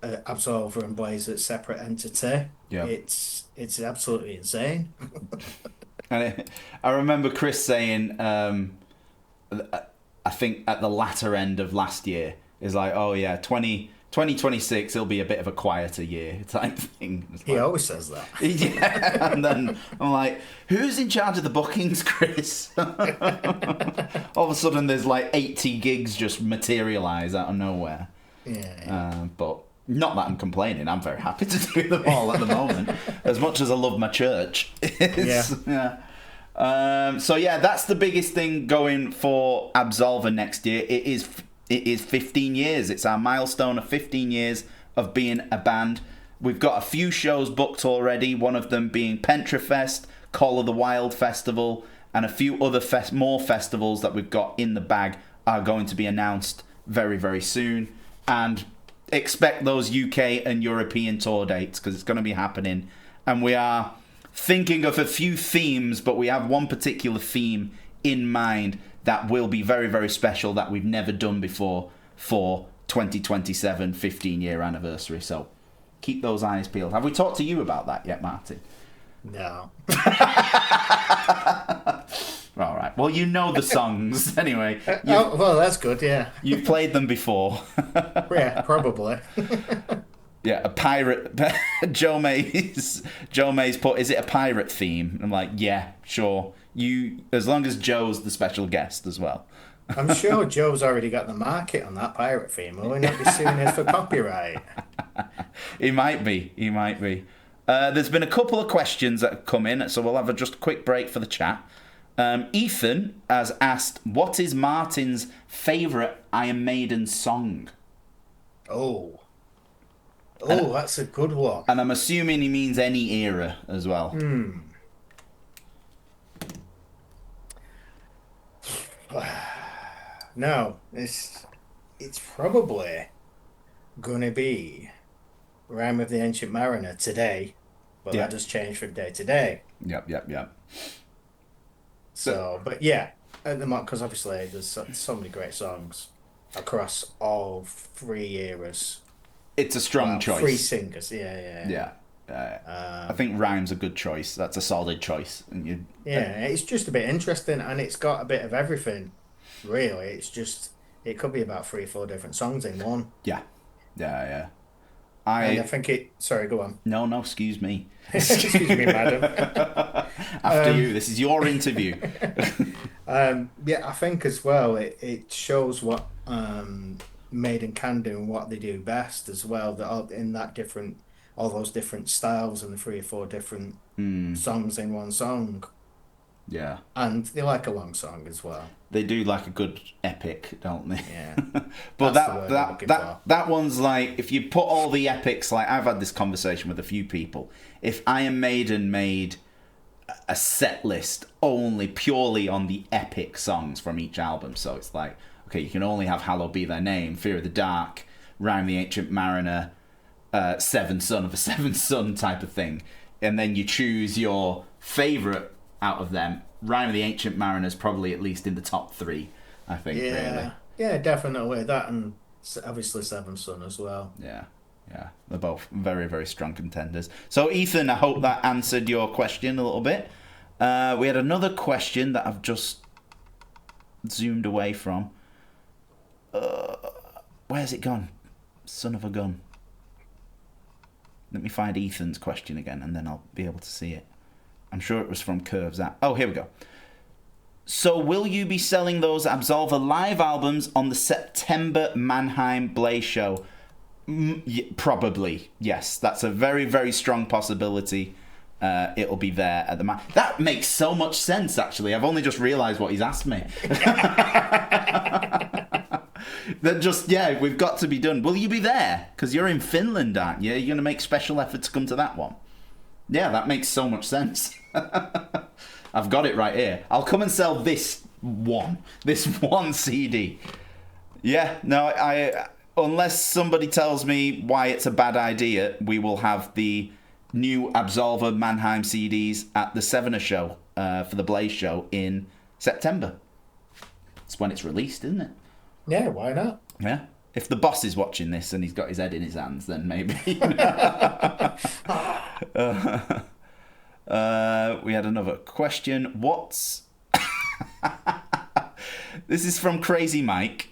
Absolver and Blaze at separate entity. Yeah. It's absolutely insane. I remember Chris saying, I think at the latter end of last year, is like, oh yeah, 2026 it'll be a bit of a quieter year type thing. He always says that. Yeah, and then I'm like, who's in charge of the bookings, Chris? All of a sudden there's like 80 gigs just materialise out of nowhere. Yeah. But not that I'm complaining, I'm very happy to do them all at the moment. As much as I love my church. Yeah. So yeah, that's the biggest thing going for Absolva next year. It is 15 years. It's our milestone of 15 years of being a band. We've got a few shows booked already, one of them being Pentrafest, Call of the Wild Festival, and a few other more festivals that we've got in the bag are going to be announced very, very soon. And expect those UK and European tour dates, because it's going to be happening. And we are thinking of a few themes, but we have one particular theme in mind that will be very, very special that we've never done before for 2027 15-year anniversary. So keep those eyes peeled. Have we talked to you about that yet, Martin? No. All right. Well, you know the songs anyway. Well, that's good. Yeah. You've played them before. Yeah, probably. Yeah, a pirate. Joe Mays put, is it a pirate theme? I'm like, yeah, sure. You, as long as Joe's the special guest as well. I'm sure Joe's already got the market on that pirate theme. Will he not be suing us for copyright? He might be. There's been a couple of questions that have come in, so we'll have just a quick break for the chat. Ethan has asked, what is Martin's favourite Iron Maiden song? Oh, that's a good one. And I'm assuming he means any era as well. No, it's probably gonna be Rime of the Ancient Mariner today, but Yeah. that does change from day to day. Yep. So, but yeah, at the moment, because obviously there's so many great songs across all three eras. It's a strong choice. Three singers, yeah. I think Rhyme's a good choice. That's a solid choice. And it's just a bit interesting, and it's got a bit of everything. Really, it could be about 3 or 4 different songs in one. Yeah. And I think it. Sorry, go on. No, excuse me. Excuse me, madam. After you, this is your interview. Yeah, I think as well it shows what Maiden can do and what they do best as well. That all those different styles and the 3 or 4 different songs in one song. Yeah. And they like a long song as well. They do like a good epic, don't they? Yeah. But that one's like, if you put all the epics, like I've had this conversation with a few people. If Iron Maiden made a set list purely on the epic songs from each album, so it's like, okay, you can only have Hallowed Be Thy Name, Fear of the Dark, Rime the Ancient Mariner, Seventh Son of a Seventh Son type of thing, and then you choose your favourite out of them. Rime of the Ancient Mariner is probably at least in the top 3, I think. Yeah, really. Yeah, definitely that, and obviously Seventh Son as well. Yeah, they're both very, very strong contenders. So Ethan, I hope that answered your question a little bit. We had another question that I've just zoomed away from. Where's it gone? Son of a gun. Let me find Ethan's question again, and then I'll be able to see it. I'm sure it was from Curves Out. Oh, here we go. So will you be selling those Absolva live albums on the September Mannheim Blaze show? Probably, yes. That's a very, very strong possibility. It'll be there at the That makes so much sense, actually. I've only just realised what he's asked me. We've got to be done. Will you be there? Because you're in Finland, aren't you? You're going to make special effort to come to that one. Yeah, that makes so much sense. I've got it right here. I'll come and sell this one CD. Yeah, no, unless somebody tells me why it's a bad idea, we will have the new Absolva Mannheim CDs at the Sevener show for the Blaze show in September. It's when it's released, isn't it? Yeah, why not? Yeah. If the boss is watching this and he's got his head in his hands, then maybe. We had another question. This is from Crazy Mike.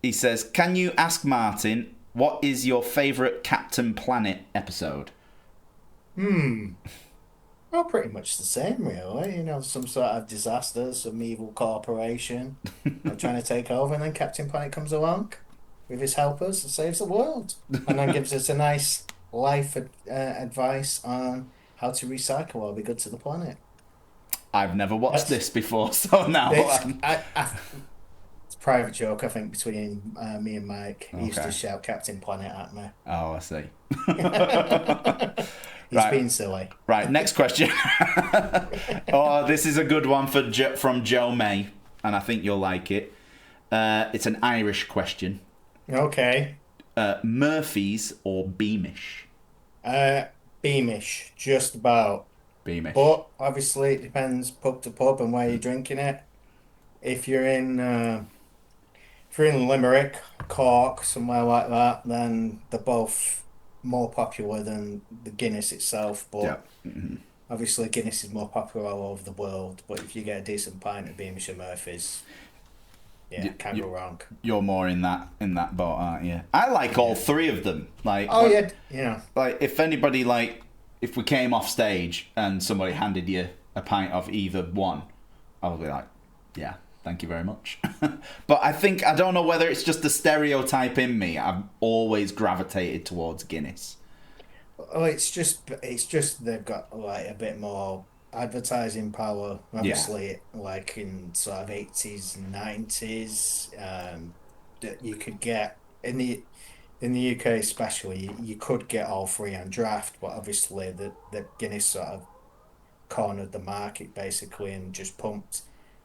He says, can you ask Martin, what is your favourite Captain Planet episode? Well, pretty much the same, really. You know, some sort of disaster, some evil corporation are trying to take over, and then Captain Planet comes along with his helpers and saves the world. And then gives us a nice life advice on how to recycle or be good to the planet. I've never watched this before, so now... It's a private joke, I think, between me and Mike. He used to shout Captain Planet at me. Oh, I see. He's been silly. Right, next question. Oh, this is a good one from Joe May, and I think you'll like it. It's an Irish question. Okay. Murphy's or Beamish? Beamish, just about. Beamish. But obviously it depends pub to pub and where you're drinking it. If you're in Limerick, Cork, somewhere like that, then they're both more popular than the Guinness itself. But obviously Guinness is more popular all over the world. But if you get a decent pint of Beamish and Murphy's, can't go wrong. You're more in that boat, aren't you? I like all three of them. Like, yeah. Like, if we came off stage and somebody handed you a pint of either one, I would be like, yeah, thank you very much. But I don't know whether it's just the stereotype in me. I've always gravitated towards Guinness. Oh, it's just they've got like a bit more advertising power, obviously, like in sort of 80s and 90s, that you could get in the UK especially, you could get all three on draft, but obviously the Guinness sort of cornered the market basically and just pumped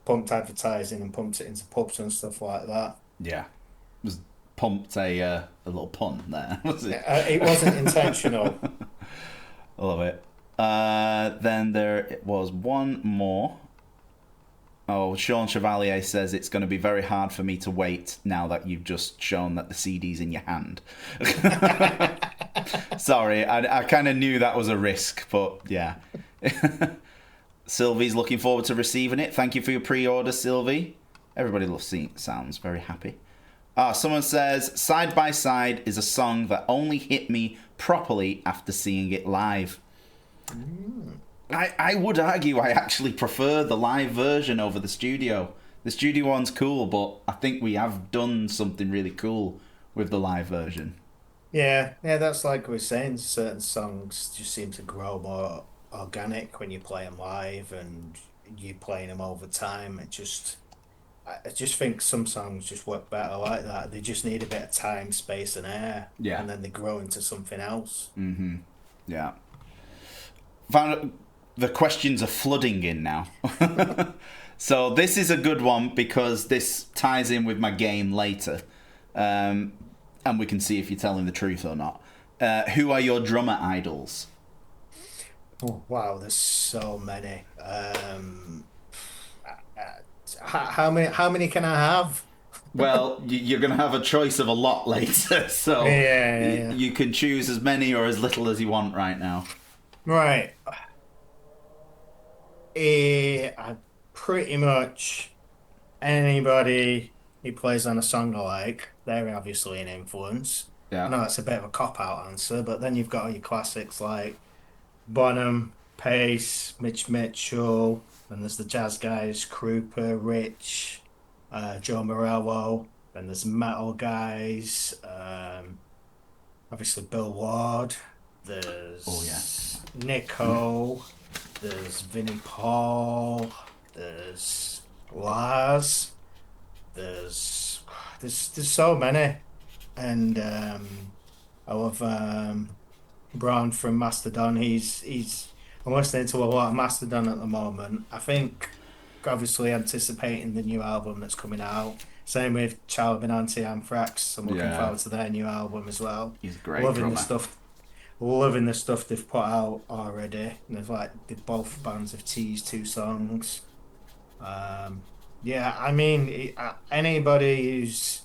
advertising and pumped it into pubs and stuff like that. Yeah, it was pumped a little pun there, was it? It wasn't intentional. I love it. Then there was one more. Oh, Sean Chevalier says it's going to be very hard for me to wait now that you've just shown that the CD's in your hand. Sorry, I kind of knew that was a risk, but yeah. Sylvie's looking forward to receiving it. Thank you for your pre-order, Sylvie. Everybody loves seeing it. Sounds very happy. Someone says, Side by Side is a song that only hit me properly after seeing it live. I would argue I actually prefer the live version over the studio. The studio one's cool, but I think we have done something really cool with the live version. Yeah, that's like we are saying. Certain songs just seem to grow more organic when you play them live, and you playing them over time. I just think some songs just work better like that. They just need a bit of time, space, and air, and then they grow into something else. Mm-hmm. Yeah. The questions are flooding in now. So this is a good one because this ties in with my game later. And we can see if you're telling the truth or not. Who are your drummer idols? Oh, wow, there's so many. How many can I have? Well, you're going to have a choice of a lot later. So you can choose as many or as little as you want right now. Right. I pretty much anybody who plays on a song I like, they're obviously an influence. Yeah. I know that's a bit of a cop-out answer, but then you've got all your classics like Bonham, Pace, Mitch Mitchell, and there's the jazz guys, Krupa, Rich, Joe Morello, then there's metal guys, obviously Bill Ward, there's Nico, there's Vinnie Paul, there's Lars, there's so many, and I love Brown from Mastodon. I'm listening to a lot of Mastodon at the moment. I think obviously anticipating the new album that's coming out. Same with Charlie Benanti, Anthrax. I'm looking forward to their new album as well. He's a great Loving drummer. the stuff. loving the stuff they've put out already. And they've both bands have teased two songs. Yeah, I mean, anybody who's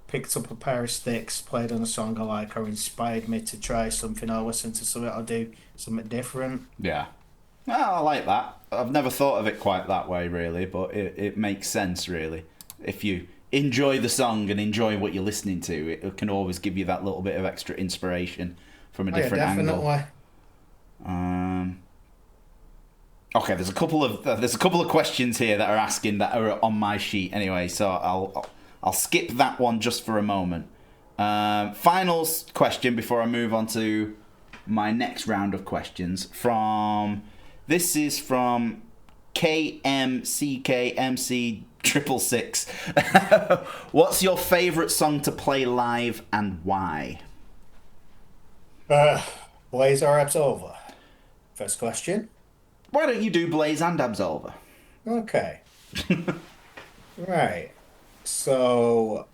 picked up a pair of sticks, played on a song I like, or inspired me to try something, I'll listen to something, I'll do something different. Yeah. Well, I like that. I've never thought of it quite that way, really, but it makes sense, really. If you enjoy the song and enjoy what you're listening to, it can always give you that little bit of extra inspiration from a Oh, yeah, different angle. definitely. Okay, there's a couple of questions here that are asking that are on my sheet anyway, so I'll skip that one just for a moment. Final question before I move on to my next round of questions. This is from KMCKMC666. What's your favourite song to play live and why? Uh, Blaze or Absolva? First question. Why don't you do Blaze and Absolver? Okay. Right. So,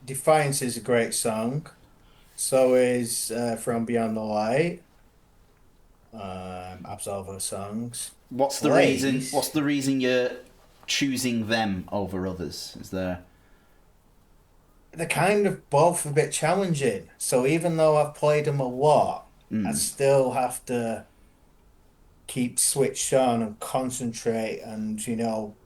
Defiance is a great song. So is From Beyond the Light. Absolva songs. What's the reason? Blaze. What's the reason you're choosing them over others? Is there? They're kind of both a bit challenging. So even though I've played them a lot, I still have to keep switched on and concentrate and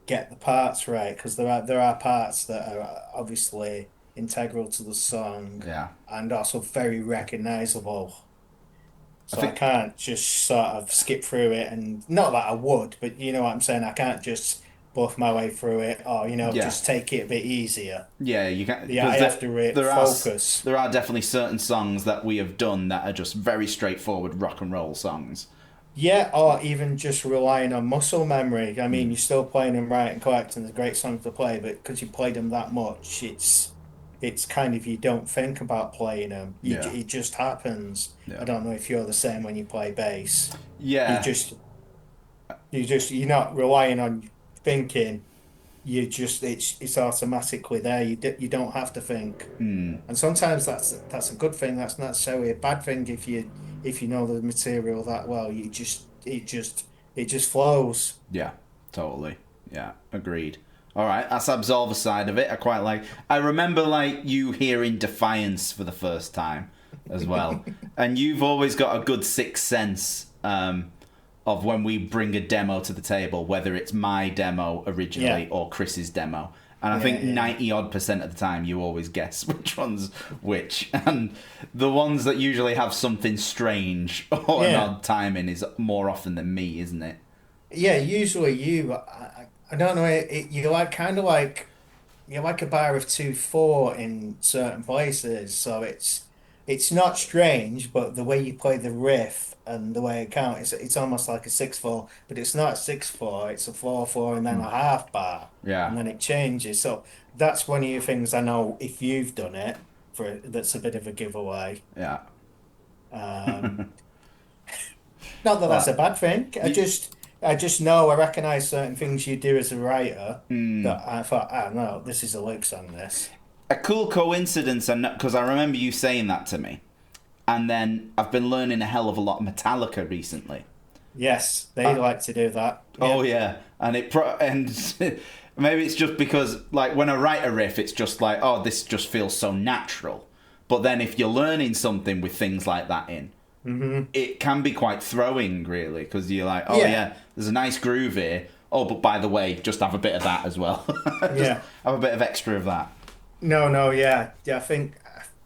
get the parts right because there are parts that are obviously integral to the song Yeah. and also very recognizable. I So I think. can't just sort of skip through it and not that I would, but you know what I'm saying? I can't just buff my way through it or Yeah. just take it a bit easier. Yeah, you can. Yeah, I Because have to focus. there are definitely certain songs that we have done that are just very straightforward rock and roll songs. Yeah, or even just relying on muscle memory. I mean, you're still playing them right and correct, and they're great songs to play, but because you played them that much, it's kind of you don't think about playing them. Yeah. It just happens. Yeah. I don't know if you're the same when you play bass. You Yeah. just you're not relying on thinking. It's automatically there. You don't have to think. And sometimes that's a good thing. That's not necessarily a bad thing if you know the material that well. It just flows. Yeah. Totally. Yeah. Agreed. All right. That's Absolver side of it. I quite like. I remember like you hearing Defiance for the first time as well, and you've always got a good sixth sense. Of when we bring a demo to the table, whether it's my demo originally Yeah. or Chris's demo. And I Yeah, think yeah. 90% of the time you always guess which one's which. And the ones that usually have something strange or an Yeah. odd timing is more often than me, isn't it? Yeah, usually I don't know, you like kind of like you're like a bar of 2/4 in certain places, so it's not strange, but the way you play the riff and the way it counts, it's almost like a 6/4, but it's not a 6/4, it's a 4/4 and then a half bar, Yeah. and then it changes. So that's one of your things I know if you've done it that's a bit of a giveaway. Yeah. Um, Not that that's a But bad thing. I just know I recognize certain things you do as a writer that I thought, I don't know, this is a Luke's on this. a cool coincidence, and because I remember you saying that to me. And then I've been learning a hell of a lot of Metallica recently. Yes, they like to do that. Oh Yeah. yeah, and maybe it's just because like when I write a riff, it's just like oh this just feels so natural. But then if you're learning something with things like that in, it can be quite throwing really because you're like oh Yeah. yeah, there's a nice groove here. Oh, but by the way, just have a bit of that as well. Just Yeah. have a bit of extra of that. No, yeah. Yeah, I think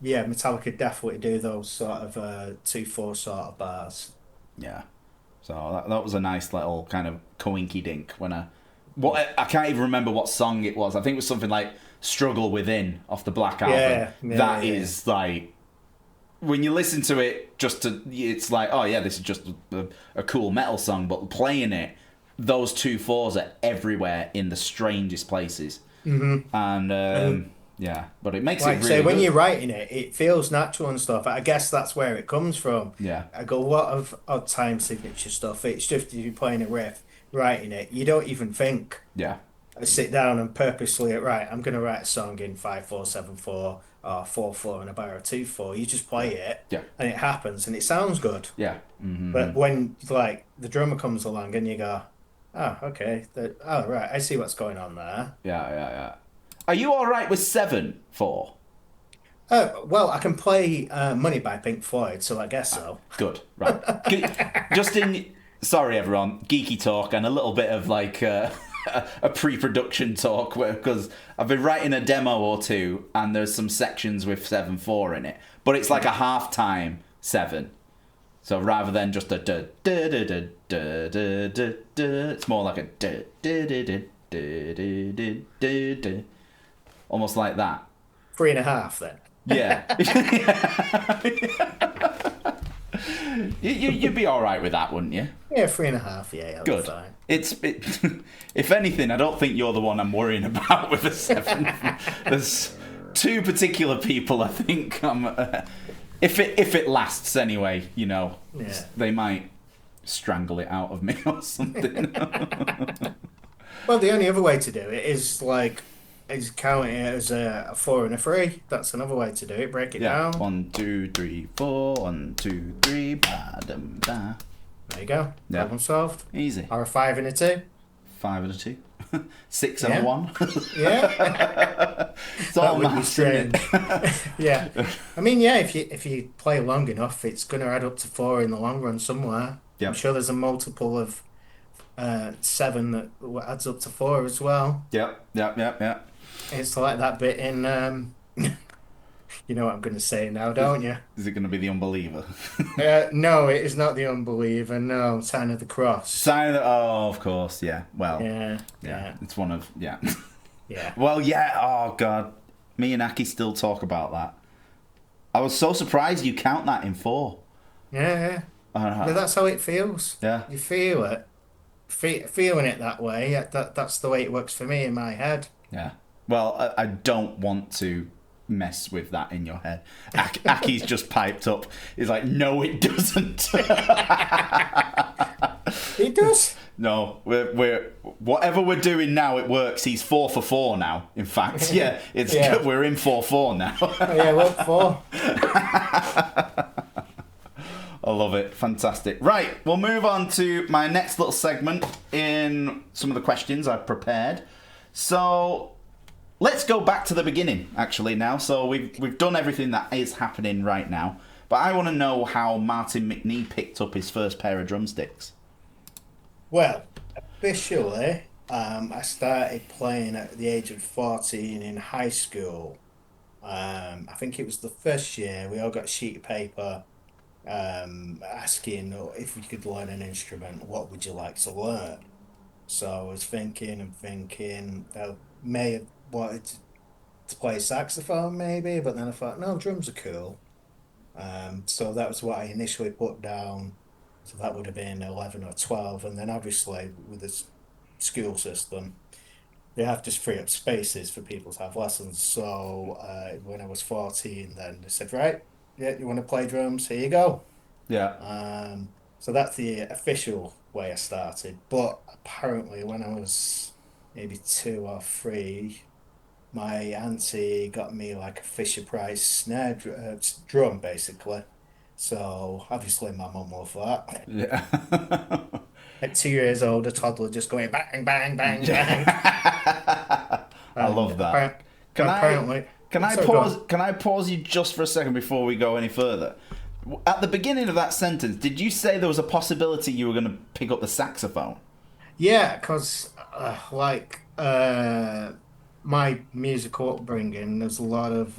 yeah, Metallica definitely do those sort of 2/4 sort of bars. Yeah. So that was a nice little kind of coinky dink when I can't even remember what song it was. I think it was something like "Struggle Within" off the Black Album. Yeah, That yeah. is like when you listen to it, it's like oh yeah, this is just a cool metal song. But playing it, those 2/4s are everywhere in the strangest places, and yeah, but it makes Like it I say, really when good. you're writing it, it feels natural and stuff. I guess that's where it comes from. Yeah, I got a lot of odd time signature stuff. It's just you playing a riff, writing it. You don't even think. yeah, I sit down and purposely, right, I'm going to write a song in 5/4, 7/4, or 4/4 and a bar of 2/4. You just play it Yeah. and it happens and it sounds good. Yeah. Mm-hmm. But when like the drummer comes along and you go, oh, okay, oh, right, I see what's going on there. Yeah, yeah, yeah. Are you all right with 7/4? Well, I can play Money by Pink Floyd, so I guess so. Good, right. Just in, sorry everyone, geeky talk and a little bit of like a pre-production talk because I've been writing a demo or two and there's some sections with 7/4 in it, but it's like a half-time 7. So rather than just a da da da da da da da da, it's more like a da da da da da da da da, almost like that. 3.5 then. Yeah. You'd be all right with that, wouldn't you? Yeah, 3.5. Yeah, that'll Good. be fine. If anything, I don't think you're the one I'm worrying about with a 7. There's two particular people I think if it lasts anyway, Yeah. they might strangle it out of me or something. Well, the only other way to do it is counting it as a 4 and a 3. That's another way to do it. Break it Yeah. down. 1, 2, 3, 4. 1, 2, 3. Ba, dum, ba. There you go. Yeah. Problem solved. Easy. Or a 5 and a 2. 5 and a 2. 6 and a 1. Yeah. It's all That would be maths, isn't it? strange. Yeah. I mean, yeah, if you play long enough, it's going to add up to 4 in the long run somewhere. Yep. I'm sure there's a multiple of 7 that adds up to 4 as well. Yep. It's like that bit in, you know what I'm going to say now, don't you? Is it going to be the unbeliever? No, it is not the unbeliever. No, sign of the cross. Sign of the, oh, of course, yeah. Well, Yeah. it's one of, yeah. Yeah. Well, yeah, oh, God. Me and Aki still talk about that. I was so surprised you count that in 4. Yeah. But that's how it feels. Yeah. You feel it. Feeling it that way. That's the way it works for me in my head. Yeah. Well, I don't want to mess with that in your head. Aki's just piped up. He's like, no, it doesn't. It does. No, we're whatever we're doing now, it works. He's 4 for 4 now. In fact, yeah, it's Yeah. good. We're in 4-4 now. Oh, yeah, what for? I love it. Fantastic. Right, we'll move on to my next little segment in some of the questions I've prepared. So let's go back to the beginning, actually, now. So we've done everything that is happening right now. But I want to know how Martin Mcnee picked up his first pair of drumsticks. Well, officially, I started playing at the age of 14 in high school. I think it was the first year we all got a sheet of paper asking if we could learn an instrument, what would you like to learn? So I was thinking and thinking, I may have wanted to play saxophone maybe, but then I thought, no, drums are cool. So that was what I initially put down. So that would have been 11 or 12. And then obviously with the school system, they have to free up spaces for people to have lessons. So when I was 14, then they said, right, yeah, you want to play drums? Here you go. Yeah. So that's the official way I started. But apparently when I was maybe 2 or 3, my auntie got me like a Fisher Price drum, basically. So obviously my mum loved that. Yeah. At 2 years old, a toddler just going bang, bang, bang, bang. I love that. Apparently, Can I sorry, pause? Can I pause you just for a second before we go any further? At the beginning of that sentence, did you say there was a possibility you were going to pick up the saxophone? Yeah, because my musical upbringing, there's a lot of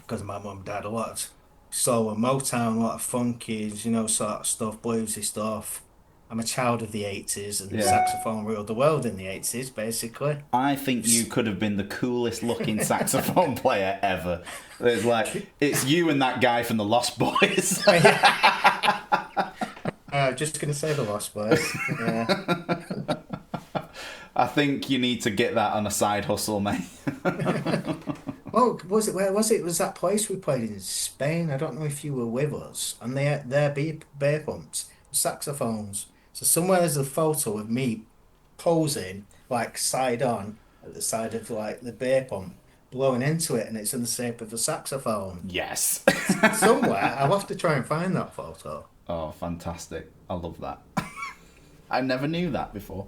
because my mum and dad a lot of soul and Motown, a lot of funkies, sort of stuff, bluesy stuff. I'm a child of the 80s, and Yeah. saxophone ruled the world in the 80s, basically. I think you could have been the coolest looking saxophone player ever. It's like it's you and that guy from the Lost Boys. Just gonna say the Lost Boys. Yeah. I think you need to get that on a side hustle, mate. Well, was it? Where was it? It was that place we played in Spain? I don't know if you were with us, and their beer pumps, saxophones. So somewhere there's a photo of me posing like side on at the side of like the beer pump, blowing into it, and it's in the shape of a saxophone. Yes. Somewhere, I'll have to try and find that photo. Oh, fantastic. I love that. I never knew that before.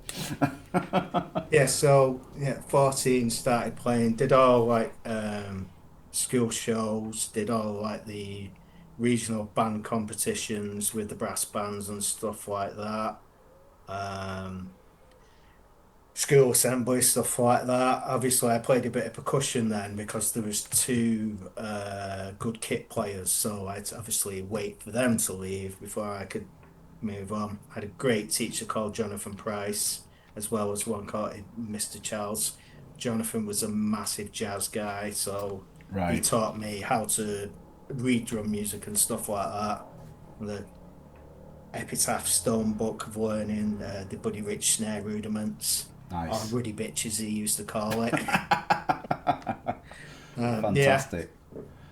Yeah, so yeah, 14 started playing, did all like school shows, did all like the regional band competitions with the brass bands and stuff like that. Um School assembly, stuff like that. Obviously I played a bit of percussion then because there was two good kit players, so I had to obviously wait for them to leave before I could move on. I had a great teacher called Jonathan Price, as well as one called Mr. Charles. Jonathan was a massive jazz guy, so he Right. taught me how to read drum music and stuff like that. The Epitaph Stone Book of Learning, the Buddy Rich snare rudiments, or Nice. Ruddy Bitch as he used to call it. Yeah, Fantastic.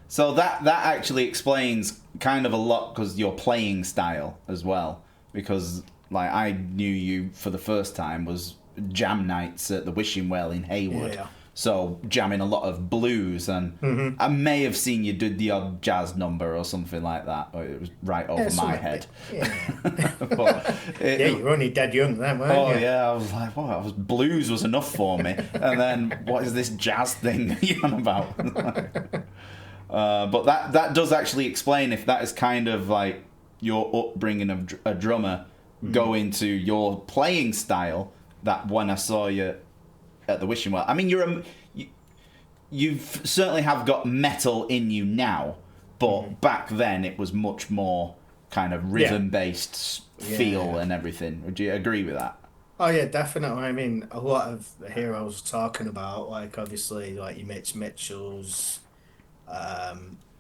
So that actually explains kind of a lot because your playing style as well. Because like I knew you for the first time was jam nights at the Wishing Well in Haywood. yeah. So jamming a lot of blues, and Hmm. I may have seen you do the odd jazz number or something like that. Or it was right Yeah, over my something head. yeah. But Yeah, you were only dead young then, weren't oh you? yeah, I was like, what? Blues was enough for me, and then what is this jazz thing you're on about? But that does actually explain if that is kind of like your upbringing of a drummer go Mm. into your playing style. That when I saw you at the Wishing Well, I mean, you certainly have got metal in you now, but Hmm. back then it was much more kind of Yeah. rhythm based feel Yeah. and everything. Would you agree with that? Oh yeah, definitely. I mean, a lot of the heroes talking about, like obviously, like your Mitch Mitchells,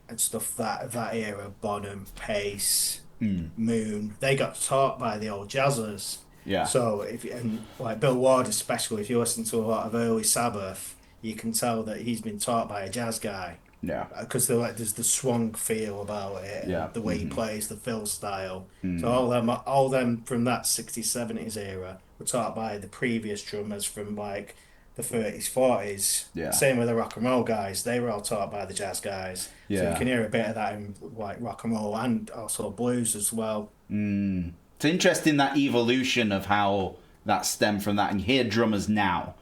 and stuff that era, Bonham, Pace, Moon, they got taught by the old jazzers. Yeah, So if and like Bill Ward especially, if you listen to a lot of early Sabbath, you can tell that he's been taught by a jazz guy yeah, because they're like there's the swung feel about it yeah. and the way he Hmm. plays, the fill style. So all them from that 60s, 70s era were taught by the previous drummers from like the 30s, 40s. Yeah, Same with the rock and roll guys. They were all taught by the jazz guys. So you yeah. can hear a bit of that in like rock and roll and also blues as well. It's interesting that evolution of how that stemmed from that. And you hear drummers now,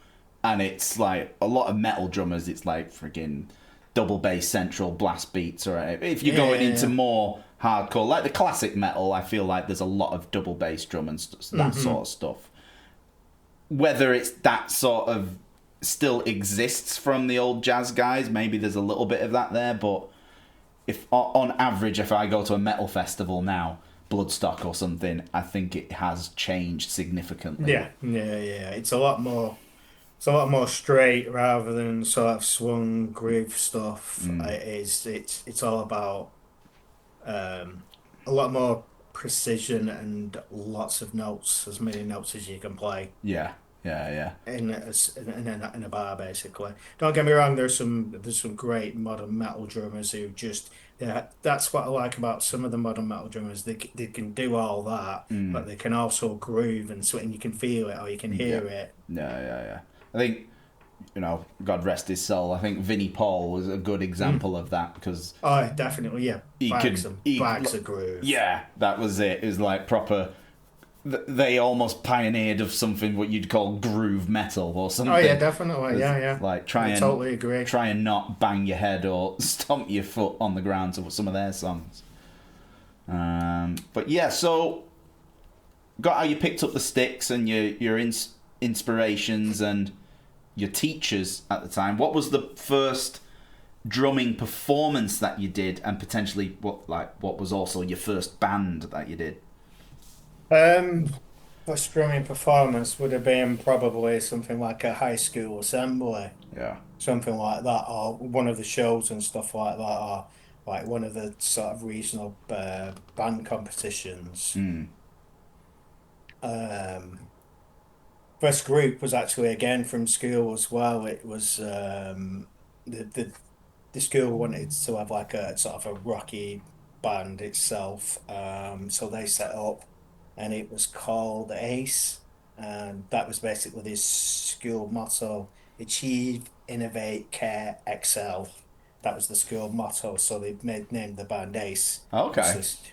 and it's like a lot of metal drummers. It's like friggin' double bass central blast beats, or if you're Yeah, going yeah, into yeah. more hardcore, like the classic metal, I feel like there's a lot of double bass drum and that sort of stuff. Whether it's that sort of still exists from the old jazz guys, maybe there's a little bit of that there, but if on average, if I go to a metal festival now, Bloodstock or something, I think it has changed significantly. Yeah, yeah, yeah. It's a lot more straight rather than sort of swung groove stuff. It's all about um a lot more precision and lots of notes, as many notes as you can play Yeah, yeah, yeah, in a bar basically. Don't get me wrong, there's some great modern metal drummers who just yeah, that's what I like about some of the modern metal drummers. They can do all that, but they can also groove and so and you can feel it or you can yeah, hear it. yeah, yeah, yeah. I think God rest his soul. I think Vinnie Paul was a good Mm. example of that because Oh, definitely, yeah. he Bags could, and he, bags of groove. yeah, that was it. It was like proper. They almost pioneered of something what you'd call groove metal or Oh yeah, something. definitely. It's Yeah, yeah. like I totally agree. try and not bang your head or stomp your foot on the ground to some of their songs. But yeah, so got how you picked up the sticks and your inspirations and your teachers at the time. What was the first drumming performance that you did, and potentially what was also your first band that you did? Um, First drumming performance would have been probably something like a high school assembly, Yeah. something like that, or one of the shows and stuff like that, or like one of the sort of regional band competitions. Um, First group was actually again from school as well. It was the school wanted to have like a sort of a rocky band itself. So they set up and it was called Ace. and that was basically his school motto: achieve, innovate, care, excel. That was the school motto, so they made named the band Ace. Okay. Obviously,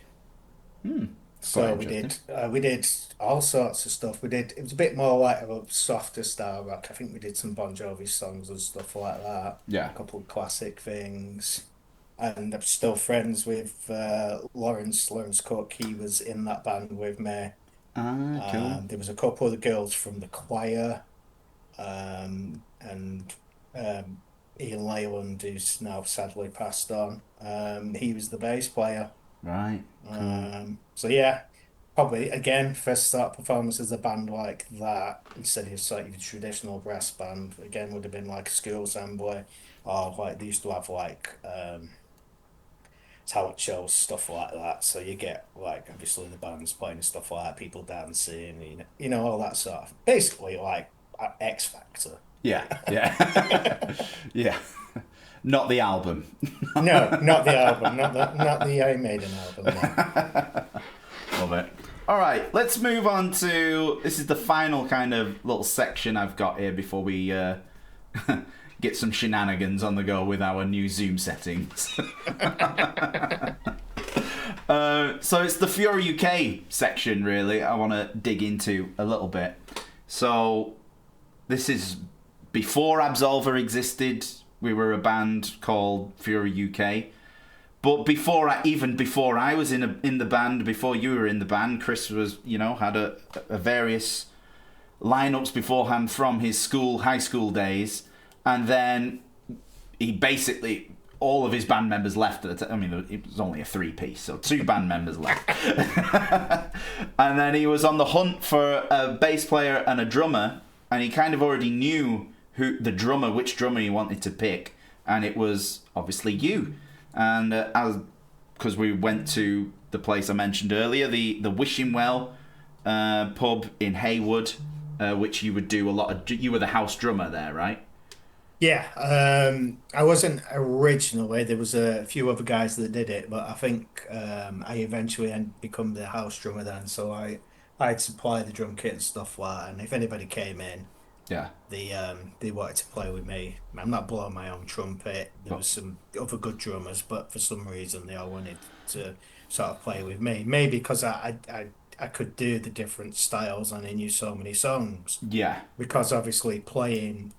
It's quite so interesting. we did all sorts of stuff. We did it was a bit more like a softer style rock. I think we did some Bon Jovi songs and stuff like that. Yeah. A couple of classic things. And I'm still friends with Lawrence Cook. He was in that band with me. Ah, cool. There was a couple of the girls from the choir, and Ian Leyland, who's now sadly passed on. He was the bass player. Right. Cool. So yeah, probably again first start performance as a band like that instead of sort of a traditional brass band. Again, would have been like a school assembly, or like they used to have like talent shows, stuff like that. So you get like obviously the bands playing and stuff like that, people dancing, you know all that sort of basically like X Factor. Yeah. Yeah. Yeah. Not the album. No, not the album, not the Iron Maiden album. No. Love it. All right, let's move on to this is the final kind of little section I've got here before we get some shenanigans on the go with our new Zoom settings. So it's the Fury UK section, really. I want to dig into a little bit. So this is before Absolva existed. We were a band called Fury UK. But even before I was in the band, before you were in the band, Chris was had a various lineups beforehand from his high school days, and then he basically all of his band members left at the time. I mean, it was only a 3-piece, so 2 band members left, and then he was on the hunt for a bass player and a drummer, and he kind of already knew which drummer he wanted to pick, and it was obviously you. And because we went to the place I mentioned earlier, the Wishing Well pub in Haywood, which you would do a lot of. You were the house drummer there, right? Yeah, I wasn't originally. There was a few other guys that did it, but I think I eventually become the house drummer then. So I'd supply the drum kit and stuff like that. And if anybody came in, Yeah. they wanted to play with me. I'm not blowing my own trumpet. There But was some other good drummers, but for some reason they all wanted to sort of play with me. Maybe because I could do the different styles and I knew so many songs. yeah, Because obviously playing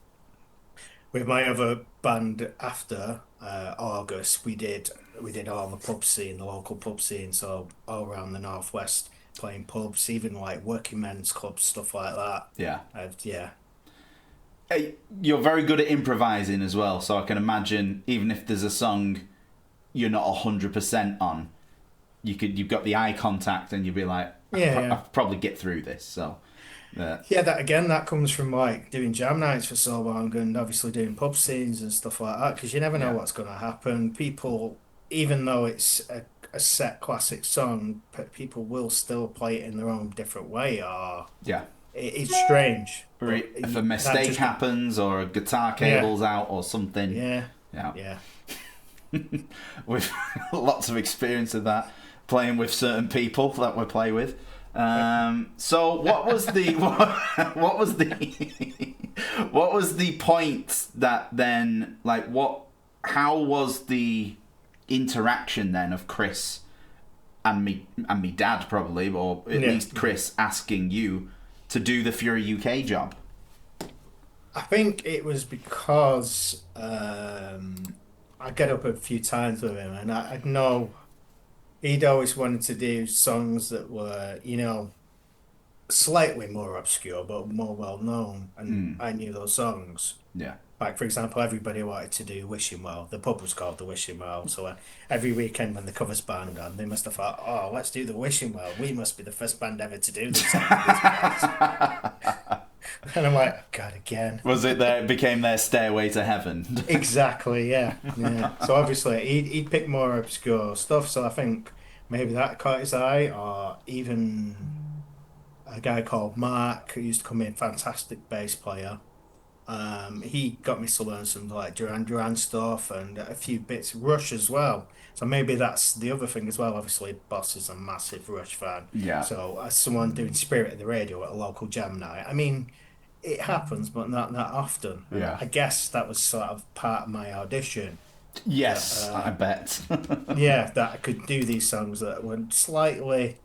with my other band after August, we did all the pub scene, the local pub scene, so all around the northwest playing pubs, even like working men's clubs, stuff like that. yeah. Yeah. Hey, you're very good at improvising as well, so I can imagine even if there's a song you're not 100% on, you've got the eye contact and you'll be like, Yeah, I yeah. could probably get through this. So, Yeah, that again, that comes from like doing jam nights for so long and obviously doing pub scenes and stuff like that because you never know yeah, what's going to happen. People, even though it's a set classic song, people will still play it in their own different way, or yeah. it's strange. Or But if a that mistake just, happens or a guitar yeah, cable's out or something, yeah, yeah. yeah. We've lots of experience of that playing with certain people that we play with. So what was the what was the what was the point that then how was the interaction then of Chris and me dad probably, or at Yeah. least Chris asking you to do the Fury UK job? I think it was because I get up a few times with him and I know he'd always wanted to do songs that were, slightly more obscure but more well known, and Mm, I knew those songs. yeah. Like for example, everybody wanted to do Wishing Well. The pub was called the Wishing Well, so every weekend when the covers band on, they must have thought, "Oh, let's do the Wishing Well. We must be the first band ever to do this song in this place." And I'm like, "Oh, God, again." Was it there? It became their stairway to heaven. Exactly, yeah, yeah. So obviously he'd pick more obscure stuff. So I think maybe that caught his eye, or even a guy called Mark who used to come in, fantastic bass player. He got me to learn some like Duran Duran stuff and a few bits of Rush as well. So maybe that's the other thing as well. Obviously, Boss is a massive Rush fan. Yeah. So as someone doing Spirit of the Radio at a local jam night, I mean, it happens, but not that often. And Yeah. I guess that was sort of part of my audition. That Yes, I bet. yeah, that I could do these songs that were slightly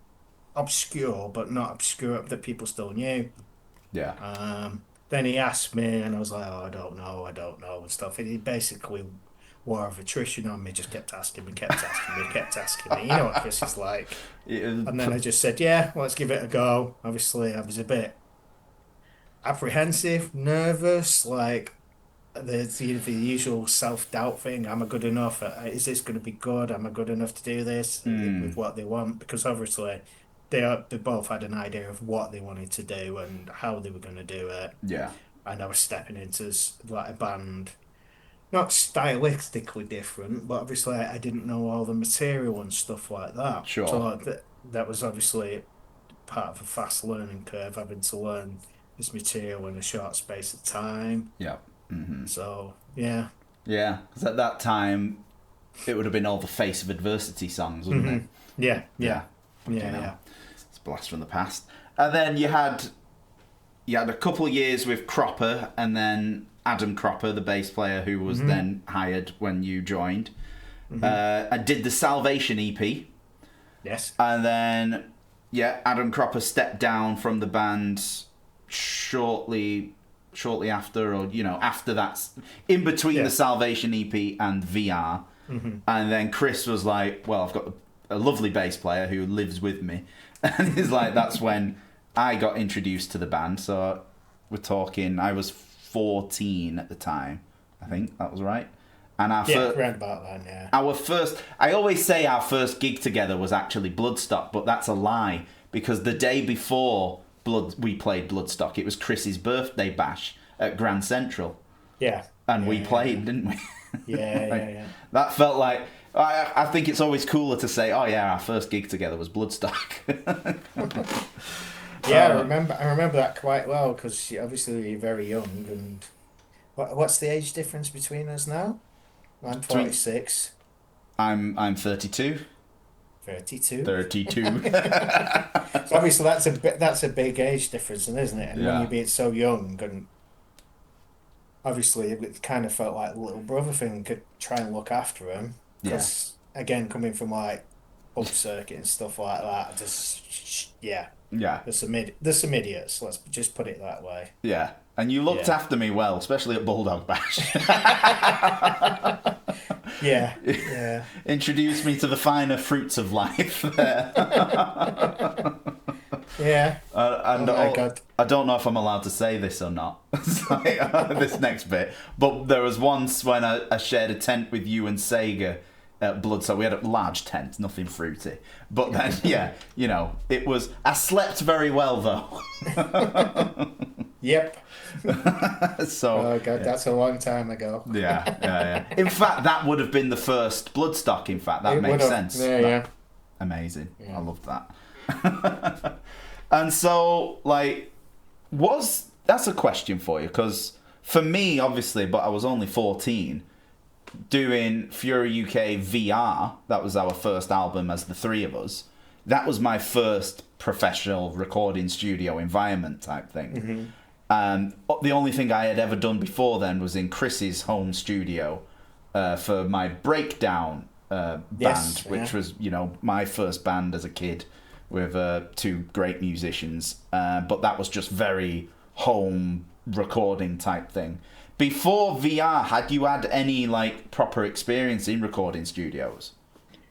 obscure, but not obscure that people still knew. Yeah. Then he asked me, and I was like, "Oh, I don't know," and stuff. And he basically war of attrition on me, just kept asking me, kept asking me, kept asking me. You know what Chris is like. And then I just said, "Yeah, let's give it a go." Obviously, I was a bit apprehensive, nervous, like the usual self-doubt thing. Am I good enough? Is this going to be good? Am I good enough to do this with what they want? Because obviously they both had an idea of what they wanted to do and how they were going to do it. Yeah. And I was stepping into like a band, not stylistically different, but obviously I didn't know all the material and stuff like that. Sure. So that was obviously part of a fast learning curve, having to learn this material in a short space of time. Yeah. So yeah. Yeah. Because at that time, it would have been all the Face of Adversity songs, wouldn't it? Yeah, yeah, Fucking yeah, hell. yeah. It's a blast from the past. And then you had a couple of years with Cropper, and then Adam Cropper, the bass player, who was then hired when you joined. I did the Salvation EP, Yes. and then Adam Cropper stepped down from the band shortly after, or after that, in between the Salvation EP and VR. And then Chris was like, "Well, I've got a lovely bass player who lives with me," and he's like, "That's when I got introduced to the band." So we're talking, I was 14 at the time, I think that was right. And Around about then, yeah. our first, I always say our first gig together was actually Bloodstock, but that's a lie, because the day before we played Bloodstock, it was Chris's birthday bash at Grand Central. Yeah. And we played, didn't we? Yeah, yeah. That felt like, I think it's always cooler to say, "Oh yeah, our first gig together was Bloodstock." Yeah, I remember that quite well because obviously you're very young. And what's the age difference between us now? I'm 46. I'm 32. 32. 32. So obviously that's a big age difference, isn't it? And when you're being so young, and obviously it kind of felt like the little brother thing, could try and look after him. Because again, coming from like pub circuit and stuff like that, just Yeah. there's some idiots. Let's just put it that way. Yeah. And you looked after me well, especially at Bulldog Bash. Yeah. Introduced me to the finer fruits of life there. Yeah. And oh my God. I don't know if I'm allowed to say this or not, this next bit, but there was once when I shared a tent with you and Sega at Bloodstock. We had a large tent, nothing fruity. But then, it was... I slept very well, though. Yep. So, oh God, that's a long time ago. Yeah. In fact, that would have been the first Bloodstock, in fact. That makes sense. Yeah. Amazing. Yeah. I loved that. And so, that's a question for you, because for me, obviously, but I was only 14, doing Fury UK VR, that was our first album as the three of us, that was my first professional recording studio environment type thing. The only thing I had ever done before then was in Chris's home studio for my Breakdown band, which was, my first band as a kid with two great musicians. But that was just very home recording type thing. Before VR, had you had any proper experience in recording studios?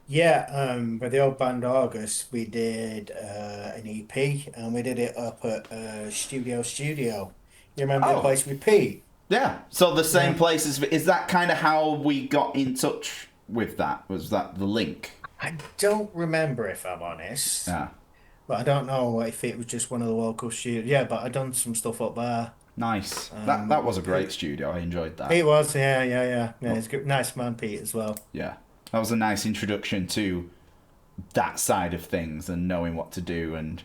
Yeah, with the old band August, we did an EP and we did it up at Studio. You remember the place with Pete? Yeah. So the same place is that kind of how we got in touch with that? Was that the link? I don't remember, if I'm honest. Yeah. But I don't know if it was just one of the local studios. Yeah, but I done some stuff up there. Nice. That was a great studio. I enjoyed that. It was, yeah. He's a good, nice man, Pete, as well. Yeah. That was a nice introduction to that side of things and knowing what to do. And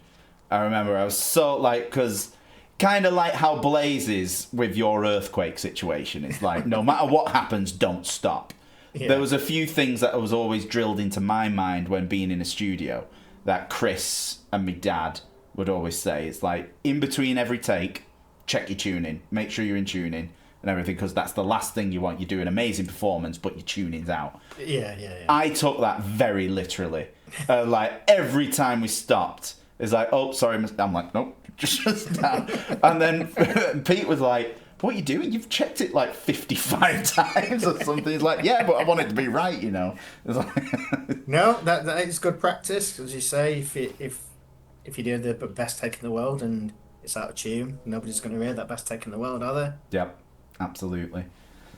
I remember I was so because kind of like how Blaze is with your earthquake situation. It's like, no matter what happens, don't stop. Yeah. There was a few things that was always drilled into my mind when being in a studio that Chris and my dad would always say. It's like, in between every take, check your tuning. Make sure you're in tuning and everything, because that's the last thing you want. You do an amazing performance, but your tuning's out. Yeah. I took that very literally. Like, every time we stopped, it's like, oh, sorry. I'm like, nope, just down. And then Pete was like, what are you doing? You've checked it like 55 times or something. He's like, yeah, but I want it to be right, you know. It's like No, that is good practice, as you say. If you do the best take in the world and it's out of tune, nobody's going to hear that best take in the world, are they? Yep, absolutely.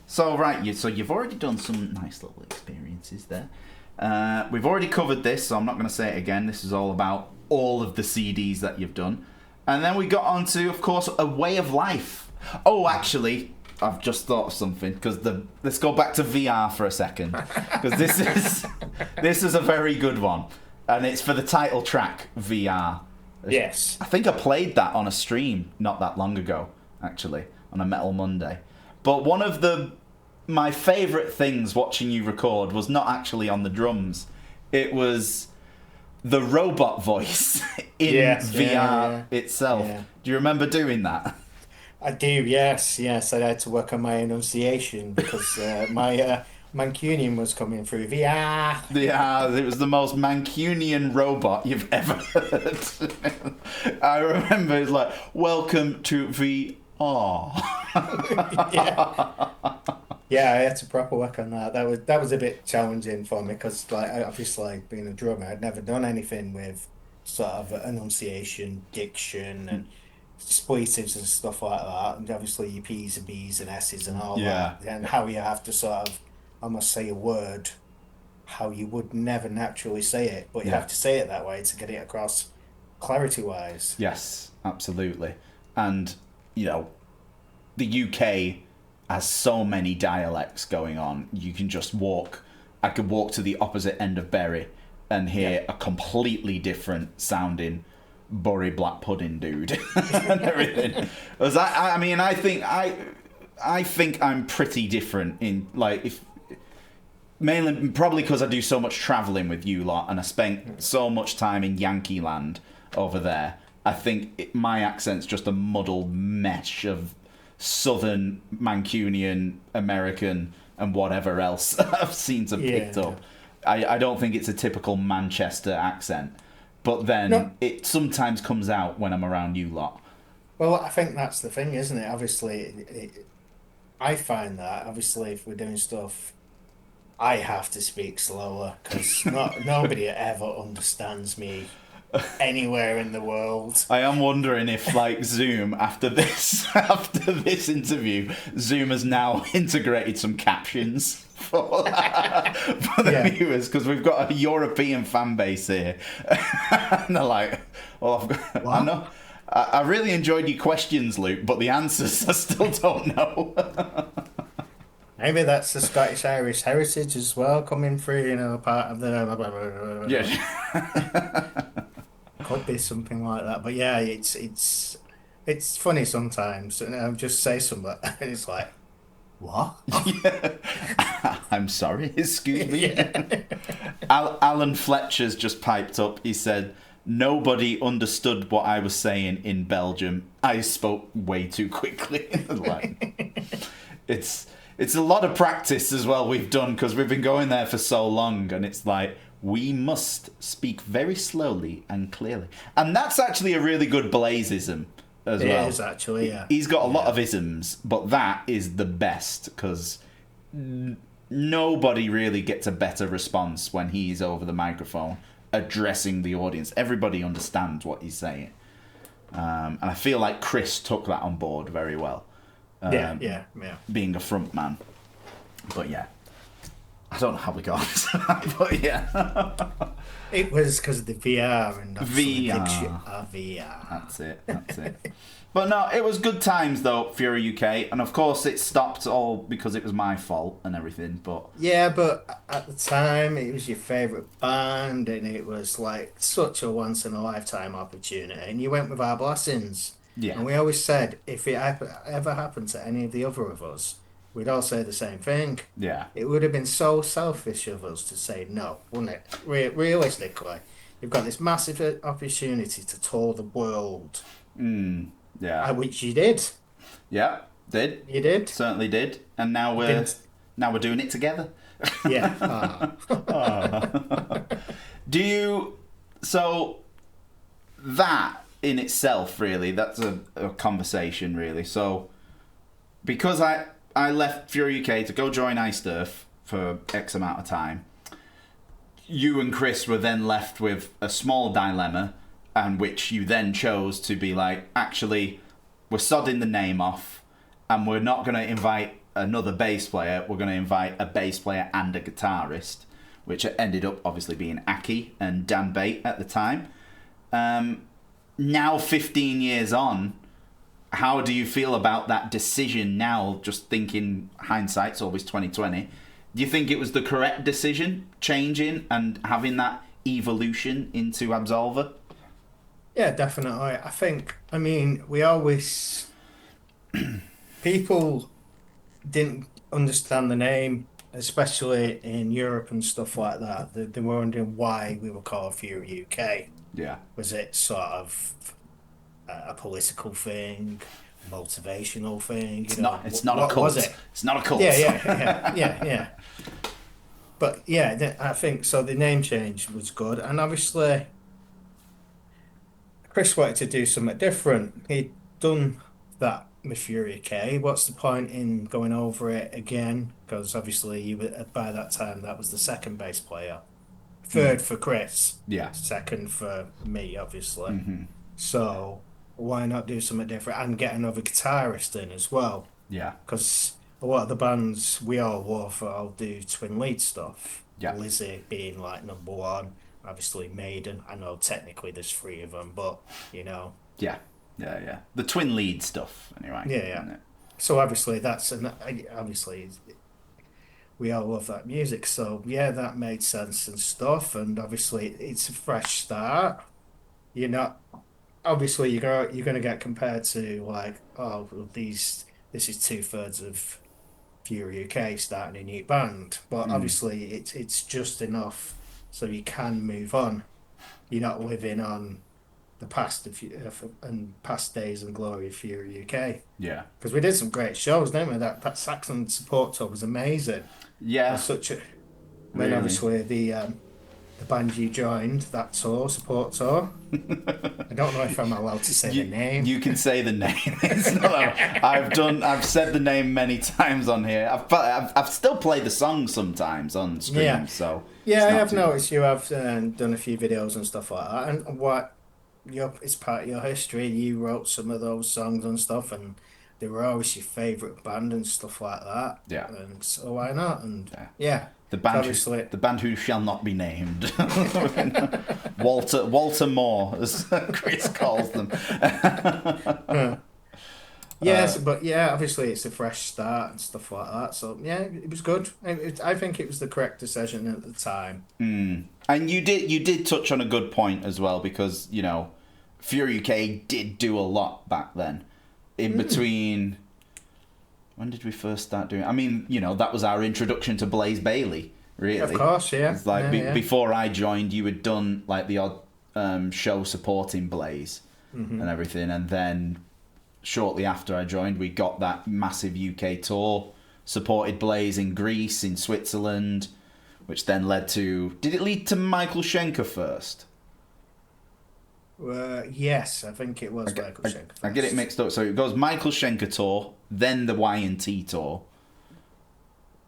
So, right, so you've already done some nice little experiences there. We've already covered this, so I'm not going to say it again. This is all about all of the CDs that you've done. And then we got on to, of course, A Way of Life. Oh, actually, I've just thought of something, because let's go back to VR for a second, because this is a very good one, and it's for the title track, VR. Yes. I think I played that on a stream not that long ago, actually, on a Metal Monday. But one of my favourite things watching you record was not actually on the drums. It was the robot voice in VR itself. Yeah. Do you remember doing that? I do, yes. I had to work on my enunciation because my Mancunian was coming through VR. Yeah, it was the most Mancunian robot you've ever heard. I remember it was like, welcome to VR. Yeah, I had to proper work on that. That was a bit challenging for me because, like, obviously being a drummer, I'd never done anything with sort of enunciation, diction, and expletives and stuff like that. And obviously your P's and B's and S's and all that, and how you have to sort of almost say a word how you would never naturally say it, but you have to say it that way to get it across clarity wise. Yes, absolutely. And you know, the UK has so many dialects going on. You can just I could walk to the opposite end of Bury and hear a completely different sounding Bury Black Pudding dude and everything. I mean, I think I'm pretty different in, like, mainly probably because I do so much travelling with you lot, and I spent so much time in Yankee land over there. I think my accent's just a muddled mesh of Southern, Mancunian, American, and whatever else I've seen to picked up. I don't think it's a typical Manchester accent, but then it sometimes comes out when I'm around you lot. Well, I think that's the thing, isn't it? Obviously, I find that, obviously, if we're doing stuff, I have to speak slower because nobody ever understands me anywhere in the world. I am wondering if, like, Zoom, after this interview, Zoom has now integrated some captions for the viewers, because we've got a European fan base here. And they're like, well, I know. I really enjoyed your questions, Luke, but the answers I still don't know. Maybe that's the Scottish-Irish heritage as well coming through, part of the... Yeah. Could be something like that. But yeah, it's funny sometimes. And I'll just say something and it's like, what? I'm sorry, excuse me. Yeah. Alan Fletcher's just piped up. He said, nobody understood what I was saying in Belgium. I spoke way too quickly. Like, it's a lot of practice as well we've done, because we've been going there for so long, and it's like, we must speak very slowly and clearly. And that's actually a really good Blazeism as well. It is actually, yeah. He's got a lot of isms, but that is the best, because nobody really gets a better response when he's over the microphone addressing the audience. Everybody understands what he's saying. And I feel like Chris took that on board very well. Yeah. Being a front man. But yeah. I don't know how we got onto that, but yeah. It was because of the VR and VR. VR. That's it. But no, it was good times though, Fury UK, and of course it stopped all because it was my fault and everything. But yeah, but at the time it was your favourite band, and it was like such a once in a lifetime opportunity, and you went with our blessings. Yeah. And we always said if it ever happened to any of the other of us, we'd all say the same thing. Yeah. It would have been so selfish of us to say no, wouldn't it? Realistically, you've got this massive opportunity to tour the world, Yeah. which you did. Yeah. Did. You did. Certainly did. And now Didn't. we're doing it together. Yeah. Do you... So, that in itself, really, that's a conversation, really. So, because I left Fury UK to go join Iced Earth for X amount of time, you and Chris were then left with a small dilemma, and which you then chose to be like, actually, we're sodding the name off, and we're not going to invite another bass player, we're going to invite a bass player and a guitarist, which ended up obviously being Aki and Dan Bate at the time. Now, 15 years on, how do you feel about that decision now, just thinking hindsight's always 2020? Do you think it was the correct decision, changing and having that evolution into Absolva? Yeah, definitely. I mean, we always, people didn't understand the name, especially in Europe and stuff like that. They were wondering why we were called Fury UK. Yeah. Was it sort of a political thing, motivational thing? It's not a cult. Was it? It's not a cult. Yeah. But yeah, I think so. The name change was good, and obviously, Chris wanted to do something different. He'd done that with Fury K. What's the point in going over it again? Because obviously, you were by that time that was the second bass player, third for Chris, Yeah. second for me, obviously. So why not do something different and get another guitarist in as well? Yeah. Because a lot of the bands we all love all do twin lead stuff. Yeah. Lizzie being like number one, obviously Maiden. I know technically there's three of them, but Yeah. The twin lead stuff, anyway. Yeah. Isn't it? So obviously obviously we all love that music. So yeah, that made sense and stuff. And obviously it's a fresh start. You're not obviously you're gonna get compared to like, oh well, this is two-thirds of Fury UK starting a new band, but obviously it's just enough so you can move on. You're not living on the past and past days and glory of Fury UK, Yeah. because we did some great shows, didn't we? That Saxon support tour was amazing. Yeah. That's such a Really? then obviously the band you joined, that tour, support tour. I don't know if I'm allowed to say the name. You can say the name. It's not, I've said the name many times on here. I've still played the song sometimes on stream. Yeah. So Yeah, I have noticed you have done a few videos and stuff like that, and it's part of your history. You wrote some of those songs and stuff, and they were always your favourite band and stuff like that. Yeah. And so why not? And Yeah. The band who shall not be named. Walter Moore, as Chris calls them. Yes, but yeah, obviously it's a fresh start and stuff like that. So yeah, it was good. I think it was the correct decision at the time. And you did touch on a good point as well, because Fury UK did do a lot back then. In between, when did we first start doing? I mean, that was our introduction to Blaze Bayley. Really, of course, yeah. It's like yeah. before I joined, you had done like the odd show supporting Blaze and everything, and then shortly after I joined, we got that massive UK tour, supported Blaze in Greece, in Switzerland, which then led to... Did it lead to Michael Schenker first? Yes, I think it was Michael Schenker first. I get it mixed up. So it goes Michael Schenker tour, then the Y&T tour.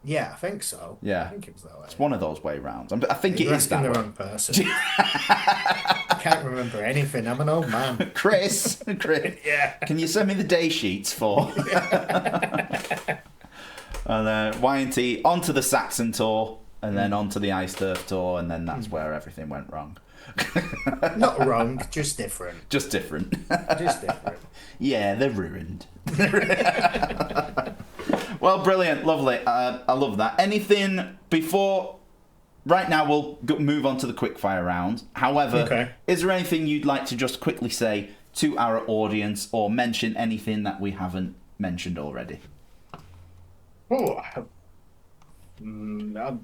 Yeah, I think so. Yeah. I think it was that way. It's one of those way rounds. I think You're it is that asking the way. wrong person. I can't remember anything. I'm an old man. Chris, Yeah. can you send me the day sheets for... And Y&T onto the Saxon tour, and then onto the Iced Earth tour, and then that's where everything went wrong. Not wrong, just different. Just different. Just different. Yeah, they're ruined. Well, brilliant, lovely. I love that. Anything before... Right now, we'll move on to the quickfire round. However, Okay. Is there anything you'd like to just quickly say to our audience, or mention anything that we haven't mentioned already? Oh,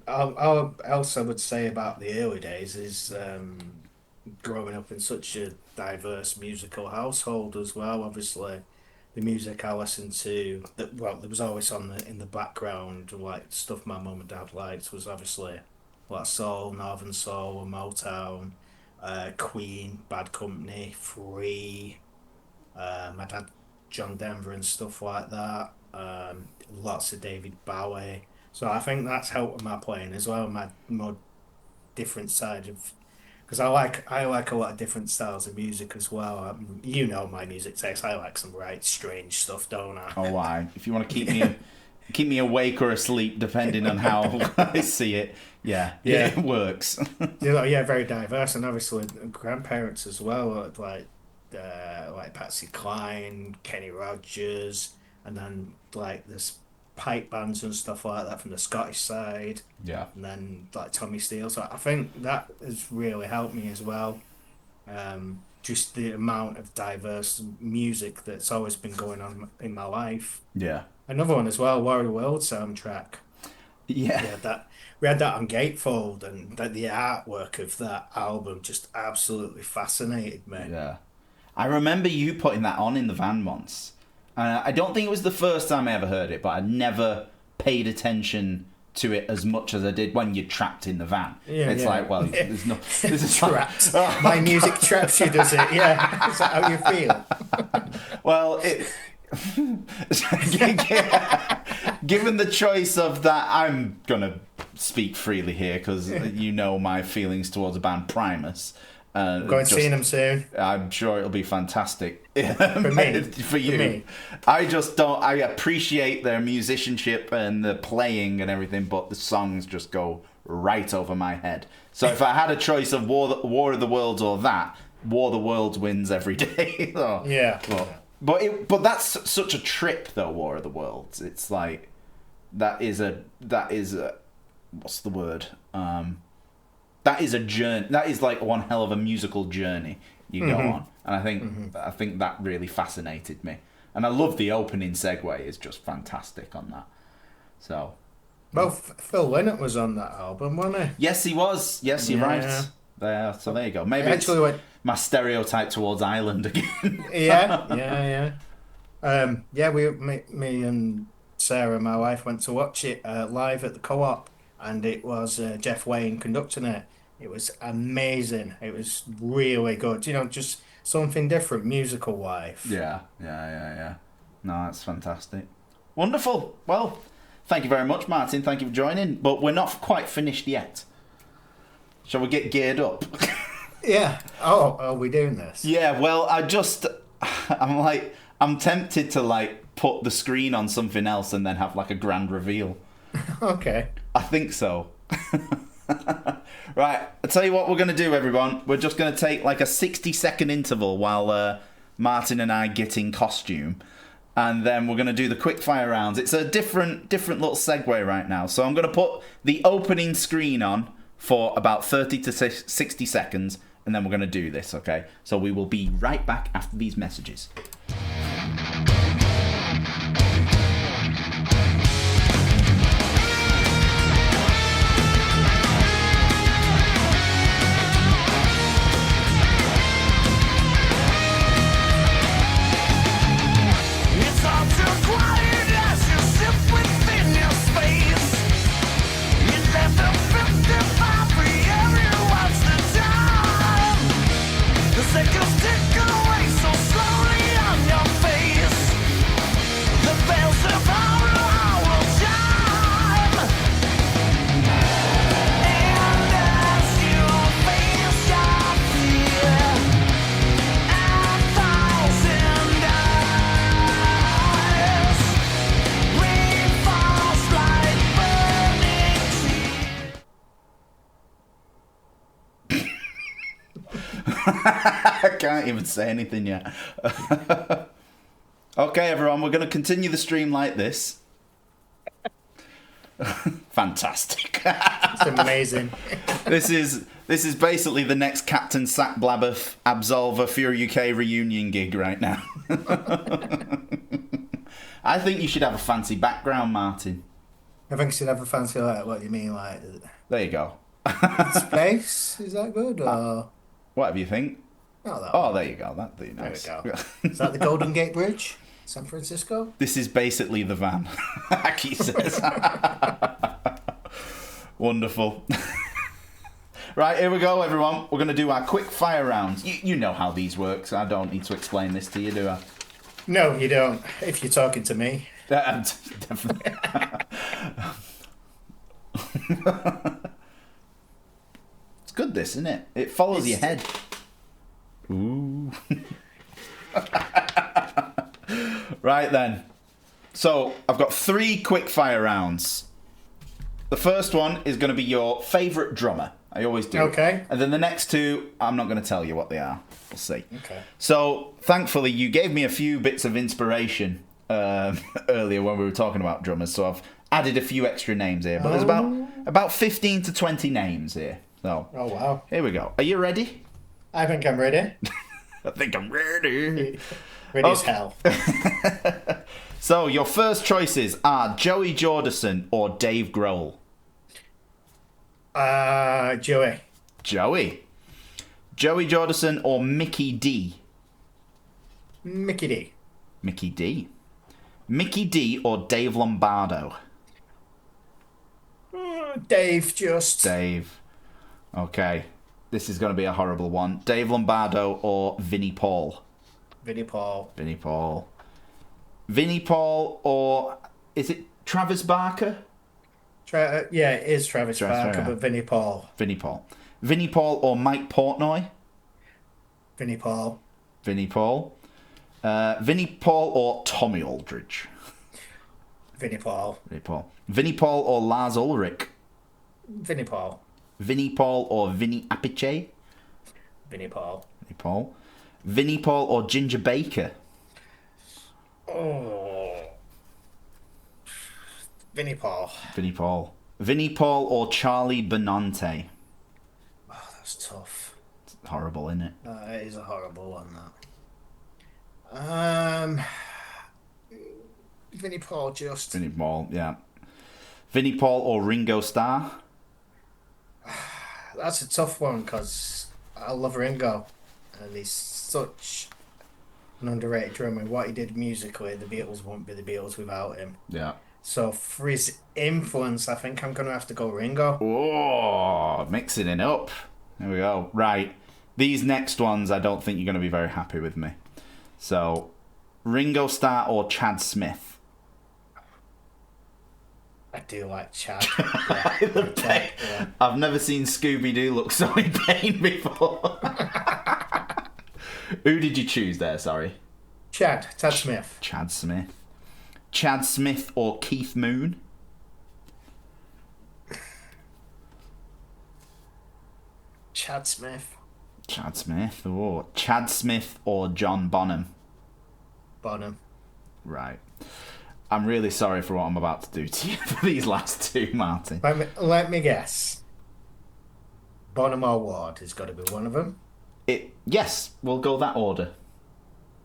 all else I would say about the early days is growing up in such a diverse musical household as well. Obviously, the music I listened to that there was always on in the background, like stuff my mum and dad liked was obviously like soul, northern soul, and Motown, Queen, Bad Company, Free. My dad, John Denver, and stuff like that. Lots of David Bowie. So I think that's helped with my playing as well. My more different side of because I like a lot of different styles of music as well. You know my music taste. I like some right strange stuff, don't I? Oh, why? If you want to keep me awake or asleep, depending on how I see it, yeah, it works. Yeah, very diverse, and obviously grandparents as well, like Patsy Cline, Kenny Rogers, and then like there's pipe bands and stuff like that from the Scottish side, Yeah. and then like Tommy Steele. So I think that has really helped me as well. Just the amount of diverse music that's always been going on in my life. Yeah. Another one as well, War of the World soundtrack. Yeah. We had that on Gatefold, and the artwork of that album just absolutely fascinated me. Yeah. I remember you putting that on in the van once. I don't think it was the first time I ever heard it, but I never paid attention to it as much as I did when you're trapped in the van. Yeah, it's yeah. like, well, there's no... This is Trapped. Like, My music traps you, does it? Yeah. Is that how you feel? well, given the choice of that, I'm going to speak freely here because you know my feelings towards the band Primus. Going seeing them soon. I'm sure it'll be fantastic For me. for you. For me. I just don't. I appreciate their musicianship and the playing and everything, but the songs just go right over my head. So if I had a choice of War of the Worlds or that, War of the Worlds wins every day. So, Yeah. but that's such a trip though. War of the Worlds. It's like that is a what's the word? That is a journey. That is like one hell of a musical journey you go on, and I think that really fascinated me. And I love the opening segue; is just fantastic on that. So, Well, Phil Lynott was on that album, wasn't he? yes, he was. Yes, you're right. So there you go. Maybe it's my stereotype towards Ireland again. Yeah. Me and Sarah, my wife, went to watch it live at the Co-op, and it was Jeff Wayne conducting it. It was amazing. It was really good. You know, just something different musical wise. Yeah. No, that's fantastic. Wonderful. Well, thank you very much, Martin. Thank you for joining. But we're not quite finished yet. Shall we get geared up? Yeah. Oh, are we doing this? Yeah, well, I'm tempted to put the screen on something else and then have a grand reveal. Okay. I think so. Right, I'll tell you what we're going to do, everyone. We're just going to take a 60-second interval while Martin and I get in costume. And then we're going to do the quick fire rounds. It's a different little segue right now. So I'm going to put the opening screen on for about 30 to 60 seconds. And then we're going to do this, okay? So we will be right back after these messages. I can't even say anything yet. Okay, everyone, we're going to continue the stream like this. Fantastic. It's amazing. This is basically the next Captain Sack Blabber Absolva Fury UK reunion gig right now. I think you should have a fancy background, Martin. I think you should have a fancy like. What do you mean, like There you go. space? Is that good or? Whatever you think. Oh, there you go. That'd be nice. there we go. Is that the Golden Gate Bridge, San Francisco? This is basically the van. Aki says. Wonderful. Right, here we go, everyone. We're going to do our quick fire rounds. You know how these work, so I don't need to explain this to you, do I? No, you don't. If you're talking to me. Definitely. It's good, this, isn't it? It follows your head. Ooh. Right then. So, I've got 3 quick fire rounds. The first one is going to be your favourite drummer. I always do. Okay. And then the next 2, I'm not going to tell you what they are. We'll see. Okay. So, thankfully, you gave me a few bits of inspiration earlier when we were talking about drummers, so I've added a few extra names here. But there's about 15 to 20 names here. So, oh, wow. Here we go. Are you ready? I think I'm ready. I think I'm ready. Ready as hell. So, your first choices are Joey Jordison or Dave Grohl. Joey. Joey. Joey Jordison or Mickey D. Mickey D. Mickey D. Mickey D or Dave Lombardo. Dave, just. Dave. Okay. This is going to be a horrible one. Dave Lombardo or Vinnie Paul. Vinnie Paul. Vinnie Paul. Vinnie Paul or is it Travis Barker? Yeah, it is Travis Barker, but Vinnie Paul. Vinnie Paul. Vinnie Paul or Mike Portnoy? Vinnie Paul. Vinnie Paul. Vinnie Paul or Tommy Aldridge? Vinnie Paul. Vinnie Paul. Vinnie Paul or Lars Ulrich? Vinnie Paul. Vinnie Paul or Vinnie Appice? Vinnie Paul. Vinnie Paul. Vinnie Paul or Ginger Baker? Oh. Vinnie Paul. Vinnie Paul. Vinnie Paul or Charlie Benante? Oh, that's tough. It's horrible, isn't it? It is a horrible one, that. Vinnie Paul, just. Vinnie Paul, yeah. Vinnie Paul or Ringo Starr? That's a tough one because I love Ringo, and he's such an underrated drummer. What he did musically, the Beatles won't be the Beatles without him. Yeah. So for his influence, I think I'm going to have to go Ringo. Oh, mixing it up. There we go. Right. These next ones, I don't think you're going to be very happy with me. So, Ringo Starr or Chad Smith? I do like Chad. Yeah. I've never seen Scooby-Doo look so in pain before. Who did you choose there, sorry? Chad Smith. Chad Smith. Chad Smith or Keith Moon? Chad Smith. Chad Smith. Oh, Chad Smith or John Bonham? Bonham. Right. I'm really sorry for what I'm about to do to you for these last 2, Martin. Let me guess. Bonham or Ward has got to be one of them. Yes, we'll go that order.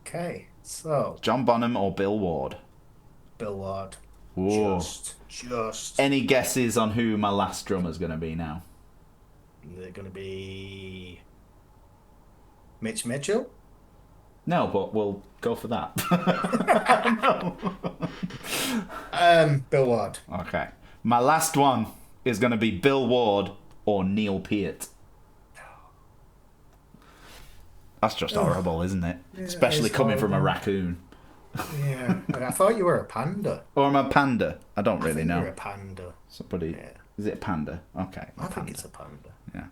Okay, so John Bonham or Bill Ward? Bill Ward. Whoa. Just. Any guesses on who my last drummer's going to be now? They're going to be Mitch Mitchell. No, but we'll go for that. Bill Ward. Okay. My last one is going to be Bill Ward or Neil Peart. That's just horrible, isn't it? Yeah, especially coming from a raccoon. Yeah, but I thought you were a panda. Or am I a panda? I don't really know. You're a panda. Somebody. Yeah. Is it a panda? Okay. I think it's a panda. Yeah.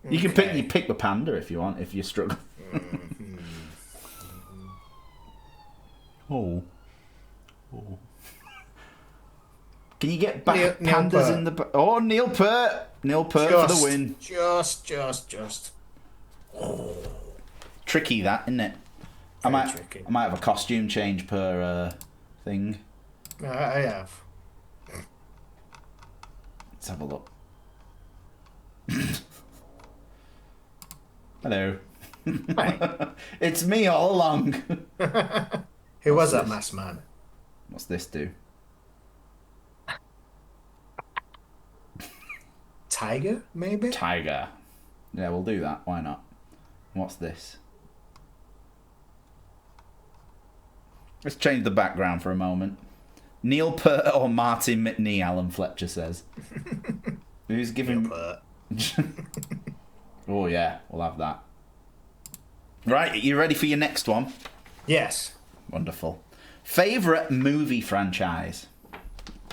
You can pick the panda if you want, if you struggle. Oh. Can you get back pandas in the... Oh, Neil Peart. Neil Peart for the win. Just. Tricky, that, isn't it? I might have a costume change per thing. I have. Let's have a look. Hello. Hi. It's me all along. Who What's was that this? masked man? What's this do? Tiger, maybe? Tiger. Yeah, we'll do that. Why not? What's this? Let's change the background for a moment. Neil Peart or Martin Mcnee, Alan Fletcher says. Who's giving... Neil Oh, yeah, we'll have that. Right, you ready for your next one? Yes. Wonderful. Favourite movie franchise?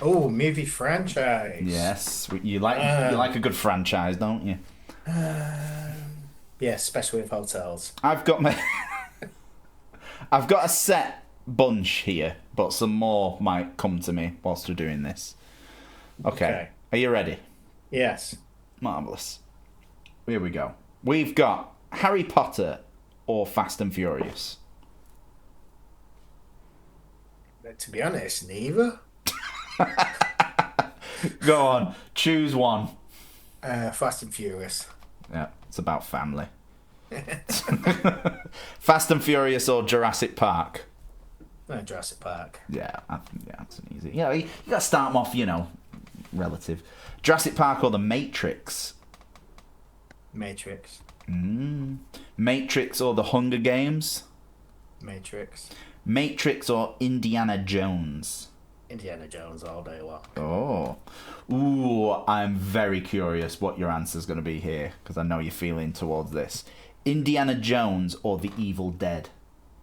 Oh, movie franchise. Yes, you like a good franchise, don't you? Yeah, especially with hotels. I've got a set bunch here, but some more might come to me whilst we're doing this. Okay. Are you ready? Yes. Marvellous. Here we go. We've got Harry Potter or Fast and Furious. To be honest, neither. Go on, choose one. Fast and Furious. Yeah, it's about family. Fast and Furious or Jurassic Park? Jurassic Park. Yeah, that's an easy. Yeah, you got to start them off, relative. Jurassic Park or The Matrix? Matrix. Matrix or The Hunger Games? Matrix. Matrix or Indiana Jones? Indiana Jones all day long. Oh. Ooh, I'm very curious what your answer's going to be here, because I know you're feeling towards this. Indiana Jones or The Evil Dead?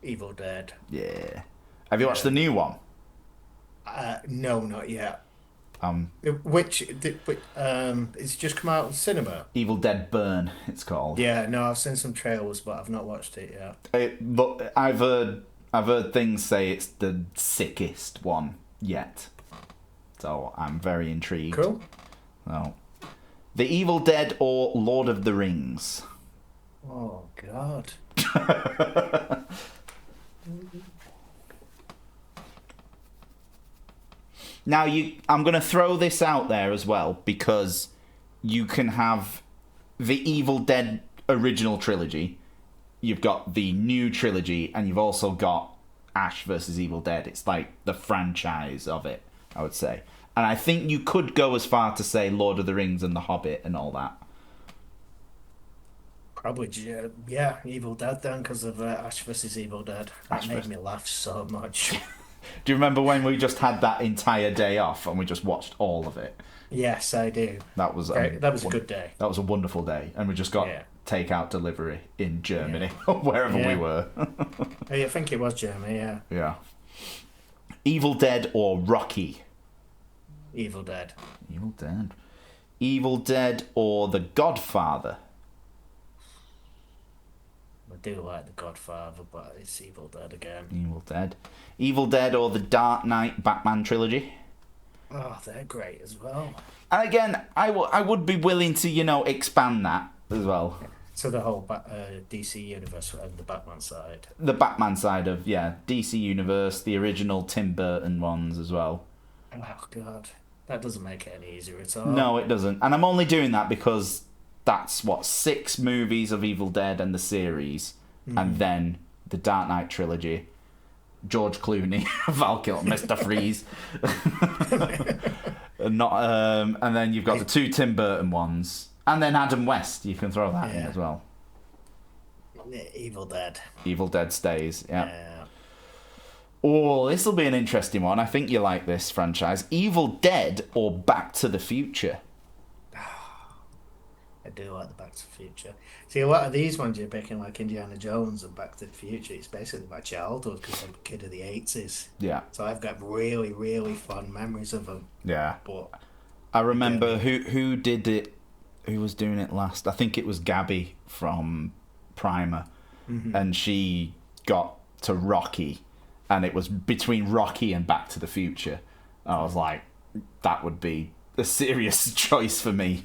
Evil Dead. Yeah. Have you watched the new one? No, not yet. It's just come out in cinema. Evil Dead Burn, it's called. Yeah, no, I've seen some trailers, but I've not watched it yet. But I've heard things say it's the sickest one yet. So I'm very intrigued. Cool. So, The Evil Dead or Lord of the Rings? Oh, God. Now, I'm going to throw this out there as well, because you can have the Evil Dead original trilogy, you've got the new trilogy, and you've also got Ash versus Evil Dead. It's like the franchise of it, I would say. And I think you could go as far to say Lord of the Rings and The Hobbit and all that. Probably, yeah, Evil Dead then, because of Ash vs. Evil Dead. That made me laugh so much. Do you remember when we just had that entire day off and we just watched all of it? Yes, I do. That was a good day. That was a wonderful day, and we just got takeout delivery in Germany, wherever we were. I think it was Germany, yeah. Yeah. Evil Dead or Rocky? Evil Dead. Evil Dead. Evil Dead or The Godfather? I do like The Godfather, but it's Evil Dead again. Evil Dead. Evil Dead or the Dark Knight Batman trilogy? Oh, they're great as well. And again, I would be willing to, expand that as well. So the whole DC universe and the Batman side. The Batman side of, DC Universe, the original Tim Burton ones as well. Oh, God. That doesn't make it any easier at all. No, it doesn't. And I'm only doing that because that's, 6 movies of Evil Dead and the series. And then the Dark Knight trilogy. George Clooney, Val Kilmer, Mr. Freeze. And then you've got the 2 Tim Burton ones. And then Adam West, you can throw that in as well. Evil Dead. Evil Dead stays, yeah. Oh, this will be an interesting one. I think you like this franchise. Evil Dead or Back to the Future? I do like the Back to the Future. See, a lot of these ones you're picking, like Indiana Jones and Back to the Future, it's basically my childhood because I'm a kid of the 80s. Yeah. So I've got really, really fond memories of them. Yeah. But I remember who did it, who was doing it last. I think it was Gabby from Primer. And she got to Rocky, and it was between Rocky and Back to the Future. I was like, that would be a serious choice for me.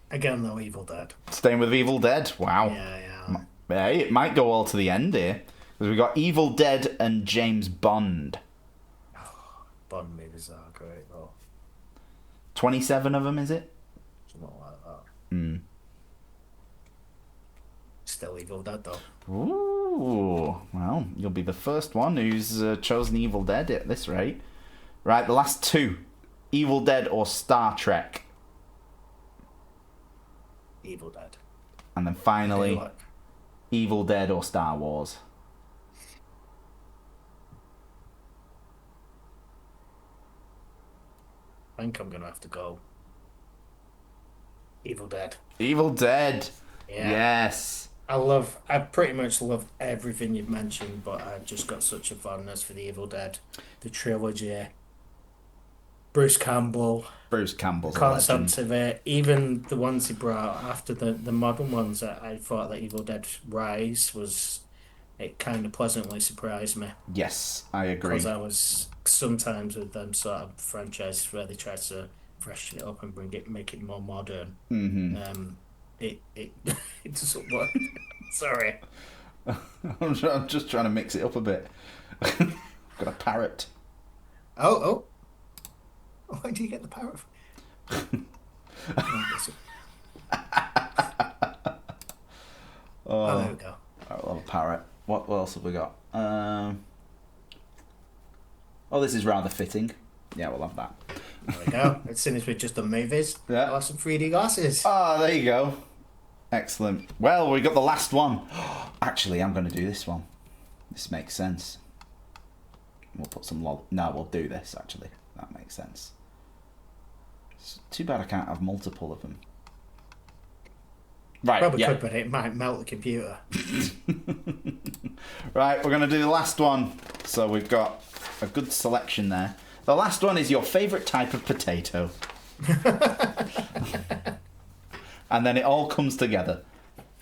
Again, though, Evil Dead. Staying with Evil Dead? Wow. Yeah. Hey, it might go all to the end here. Because we've got Evil Dead and James Bond. Bond movies are great, though. 27 of them, is it? Something like that. Still Evil Dead, though. Ooh, well, you'll be the first one who's chosen Evil Dead at this rate. Right, the last two. Evil Dead or Star Trek? Evil Dead. And then finally, Evil Dead or Star Wars? I think I'm going to have to go Evil Dead. Evil Dead. Yeah. Yes. I pretty much loved everything you've mentioned, but I've just got such a fondness for the Evil Dead, the trilogy, Bruce Campbell's concept of it, even the ones he brought after the modern ones. I thought that Evil Dead Rise it kind of pleasantly surprised me. Yes, I agree. Because I was sometimes with them sort of franchises where they try to freshen it up and make it more modern. Mm-hmm. It doesn't work. Sorry. I'm just trying to mix it up a bit. Got a parrot. Oh. Where do you get the parrot from? Oh, there we go. I love a parrot. What else have we got? This is rather fitting. Yeah, we'll have that. There we go. As soon as we've just done movies, yeah. I'll have some 3D glasses. Ah, there you go. Excellent. Well, we got the last one. Actually, I'm going to do this one. This makes sense. We'll put some No, we'll do this, actually. That makes sense. It's too bad I can't have multiple of them. Right, Probably could, but it might melt the computer. Right, we're going to do the last one. So we've got a good selection there. The last one is your favourite type of potato. And then it all comes together.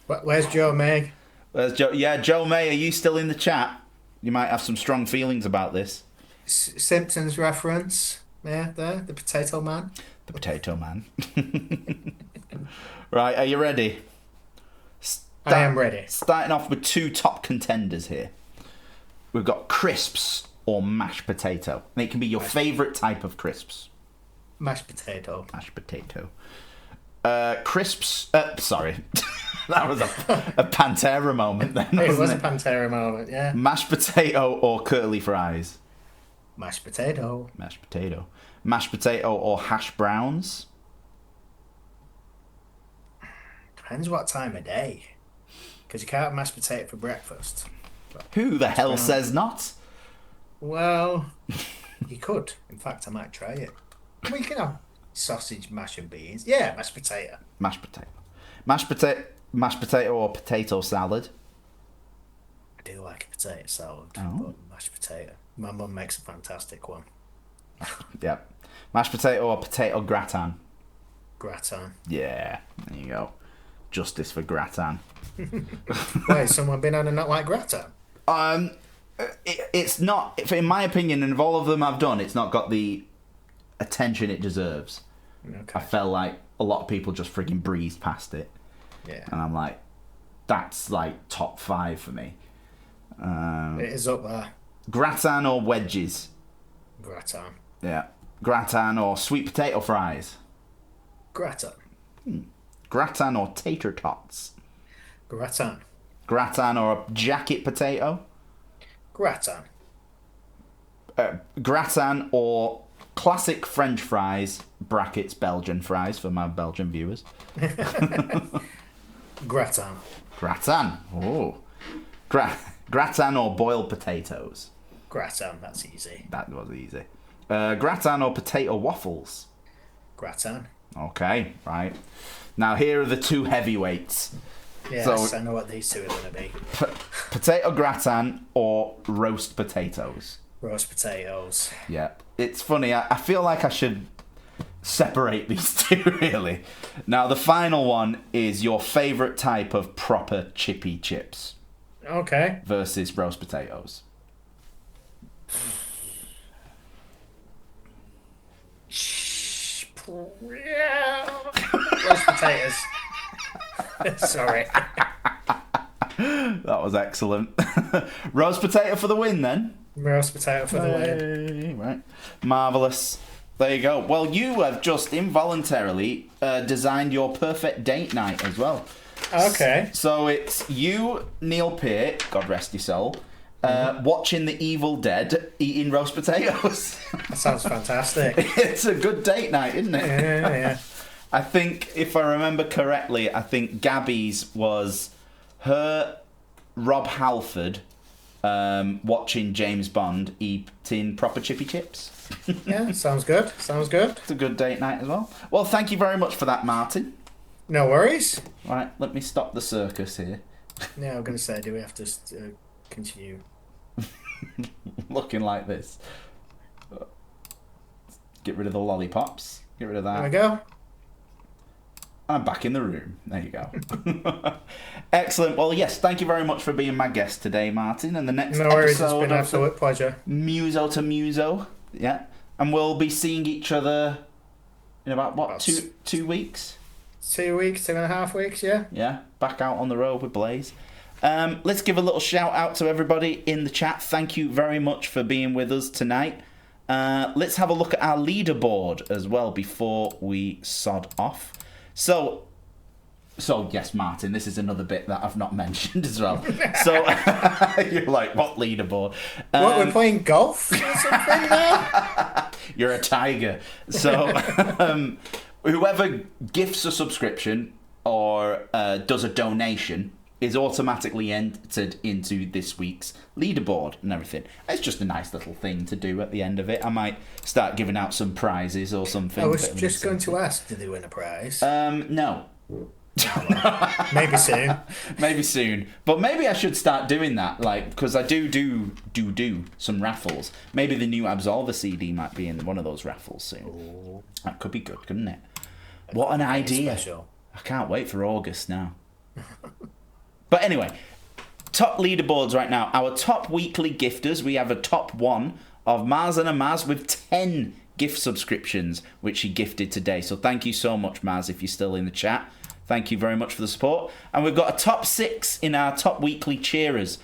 Where's Joe May? Where's Joe? Yeah, Joe May, are you still in the chat? You might have some strong feelings about this. Simpsons reference. Yeah, there, the Potato Man. The Potato Man. Right, are you ready? I am ready. Starting off with two top contenders here. We've got crisps or mashed potato. And it can be your favourite type of crisps. Mashed potato. Mashed potato. Crisps. Sorry. That was a Pantera moment then. It was a Pantera moment, yeah. Mashed potato or curly fries? Mashed potato. Mashed potato. Mashed potato or hash browns? Depends what time of day. Because you can't have mashed potato for breakfast. Who the hell says not? Well, you could. In fact, I might try it. Well, you can have sausage, mash and beans. Yeah, mashed potato. Mashed potato. Mashed potato or potato salad? I do like a potato salad, Oh. but mashed potato. My mum makes a fantastic one. Yep. Mashed potato or potato gratin? Gratin. Yeah, there you go. Justice for gratin. Why, has someone been on and not like gratin? It's not, in my opinion, and of all of them I've done, it's not got the attention it deserves. Okay. I felt like a lot of people just frigging breezed past it. Yeah. And I'm like, that's like top 5 for me. It is up there. Gratin or wedges? Gratin. Yeah. Gratin or sweet potato fries? Gratin. Gratin or tater tots? Gratin. Gratin or a jacket potato? Gratin. Gratin or classic French fries, brackets Belgian fries for my Belgian viewers. Gratin. Gratin. Oh. Gratin or boiled potatoes? Gratin, that's easy. That was easy. Gratin or potato waffles? Gratin. Okay, right. Now here are the two heavyweights. Yes, I know what these two are going to be. Potato gratin or roast potatoes? Roast potatoes. Yeah. It's funny, I feel like I should separate these two, really. Now, the final one is your favourite type of proper chippy chips. Okay. Versus roast potatoes. Roast potatoes. Sorry. That was excellent. Roast potato for the win, then. Roast potato for the win. Right. Marvellous. There you go. Well, you have just involuntarily designed your perfect date night as well. Okay. So it's you, Neil Peart, God rest his soul, watching The Evil Dead, eating roast potatoes. That sounds fantastic. It's a good date night, isn't it? Yeah. I think, if I remember correctly, Gabby's was her, Rob Halford, watching James Bond eating proper chippy chips. Yeah, sounds good. Sounds good. It's a good date night as well. Well, thank you very much for that, Martin. No worries. Right, let me stop the circus here. Yeah, I'm going to say, do we have to continue? Looking like this. Get rid of the lollipops. Get rid of that. There we go. I'm back in the room. There you go. Excellent. Well, yes, thank you very much for being my guest today, Martin. And the next No worries, it's episode been an absolute pleasure. Muso to Muso. Yeah. And we'll be seeing each other in about, what, 2 weeks? 2 weeks, 2.5 weeks, yeah. Yeah, back out on the road with Blaze. Let's give a little shout out to everybody in the chat. Thank you very much for being with us tonight. Let's have a look at our leaderboard as well before we sod off. So yes, Martin, this is another bit that I've not mentioned as well. So you're like, what leaderboard? What, we're playing golf or something now? You're a tiger. So whoever gifts a subscription or does a donation is automatically entered into this week's leaderboard and everything. It's just a nice little thing to do at the end of it. I might start giving out some prizes or something. I was just going to ask, did they win a prize? No. Maybe soon. Maybe soon. But maybe I should start doing that, like, because I do some raffles. Maybe the new Absolva CD might be in one of those raffles soon. Ooh. That could be good, couldn't it? What an idea. Special. I can't wait for August now. But anyway, top leaderboards right now. Our top weekly gifters, we have a top one of Maz and a Maz with 10 gift subscriptions, which he gifted today. So thank you so much, Maz, if you're still in the chat. Thank you very much for the support. And we've got a top 6 in our top weekly cheerers.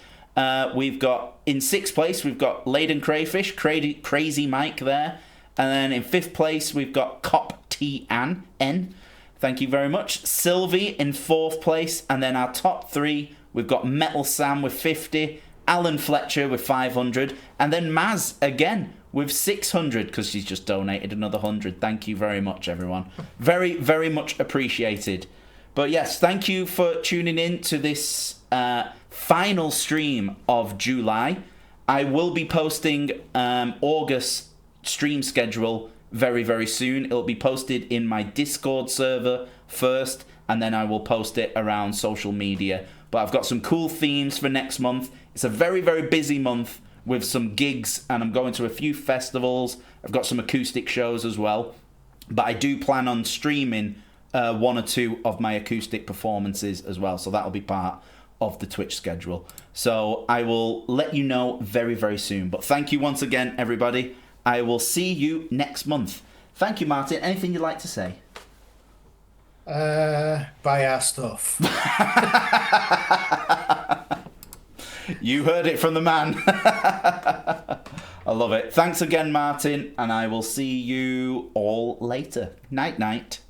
We've got, in 6th place, we've got Laden Crayfish, Crazy Mike there. And then in 5th place, we've got Cop T N. Thank you very much. Sylvie in 4th place. And then our top 3, we've got Metal Sam with 50, Alan Fletcher with 500, and then Maz again with 600 because she's just donated another 100. Thank you very much, everyone. Very, very much appreciated. But yes, thank you for tuning in to this final stream of July. I will be posting August stream schedule very, very soon. It'll be posted in my Discord server first, and then I will post it around social media. But I've got some cool themes for next month. It's a very, very busy month with some gigs, and I'm going to a few festivals. I've got some acoustic shows as well. But I do plan on streaming 1 or 2 of my acoustic performances as well. So that'll be part of the Twitch schedule. So I will let you know very, very soon. But thank you once again, everybody. I will see you next month. Thank you, Martin. Anything you'd like to say? Buy our stuff. You heard it from the man. I love it. Thanks again, Martin, and I will see you all later. Night, night.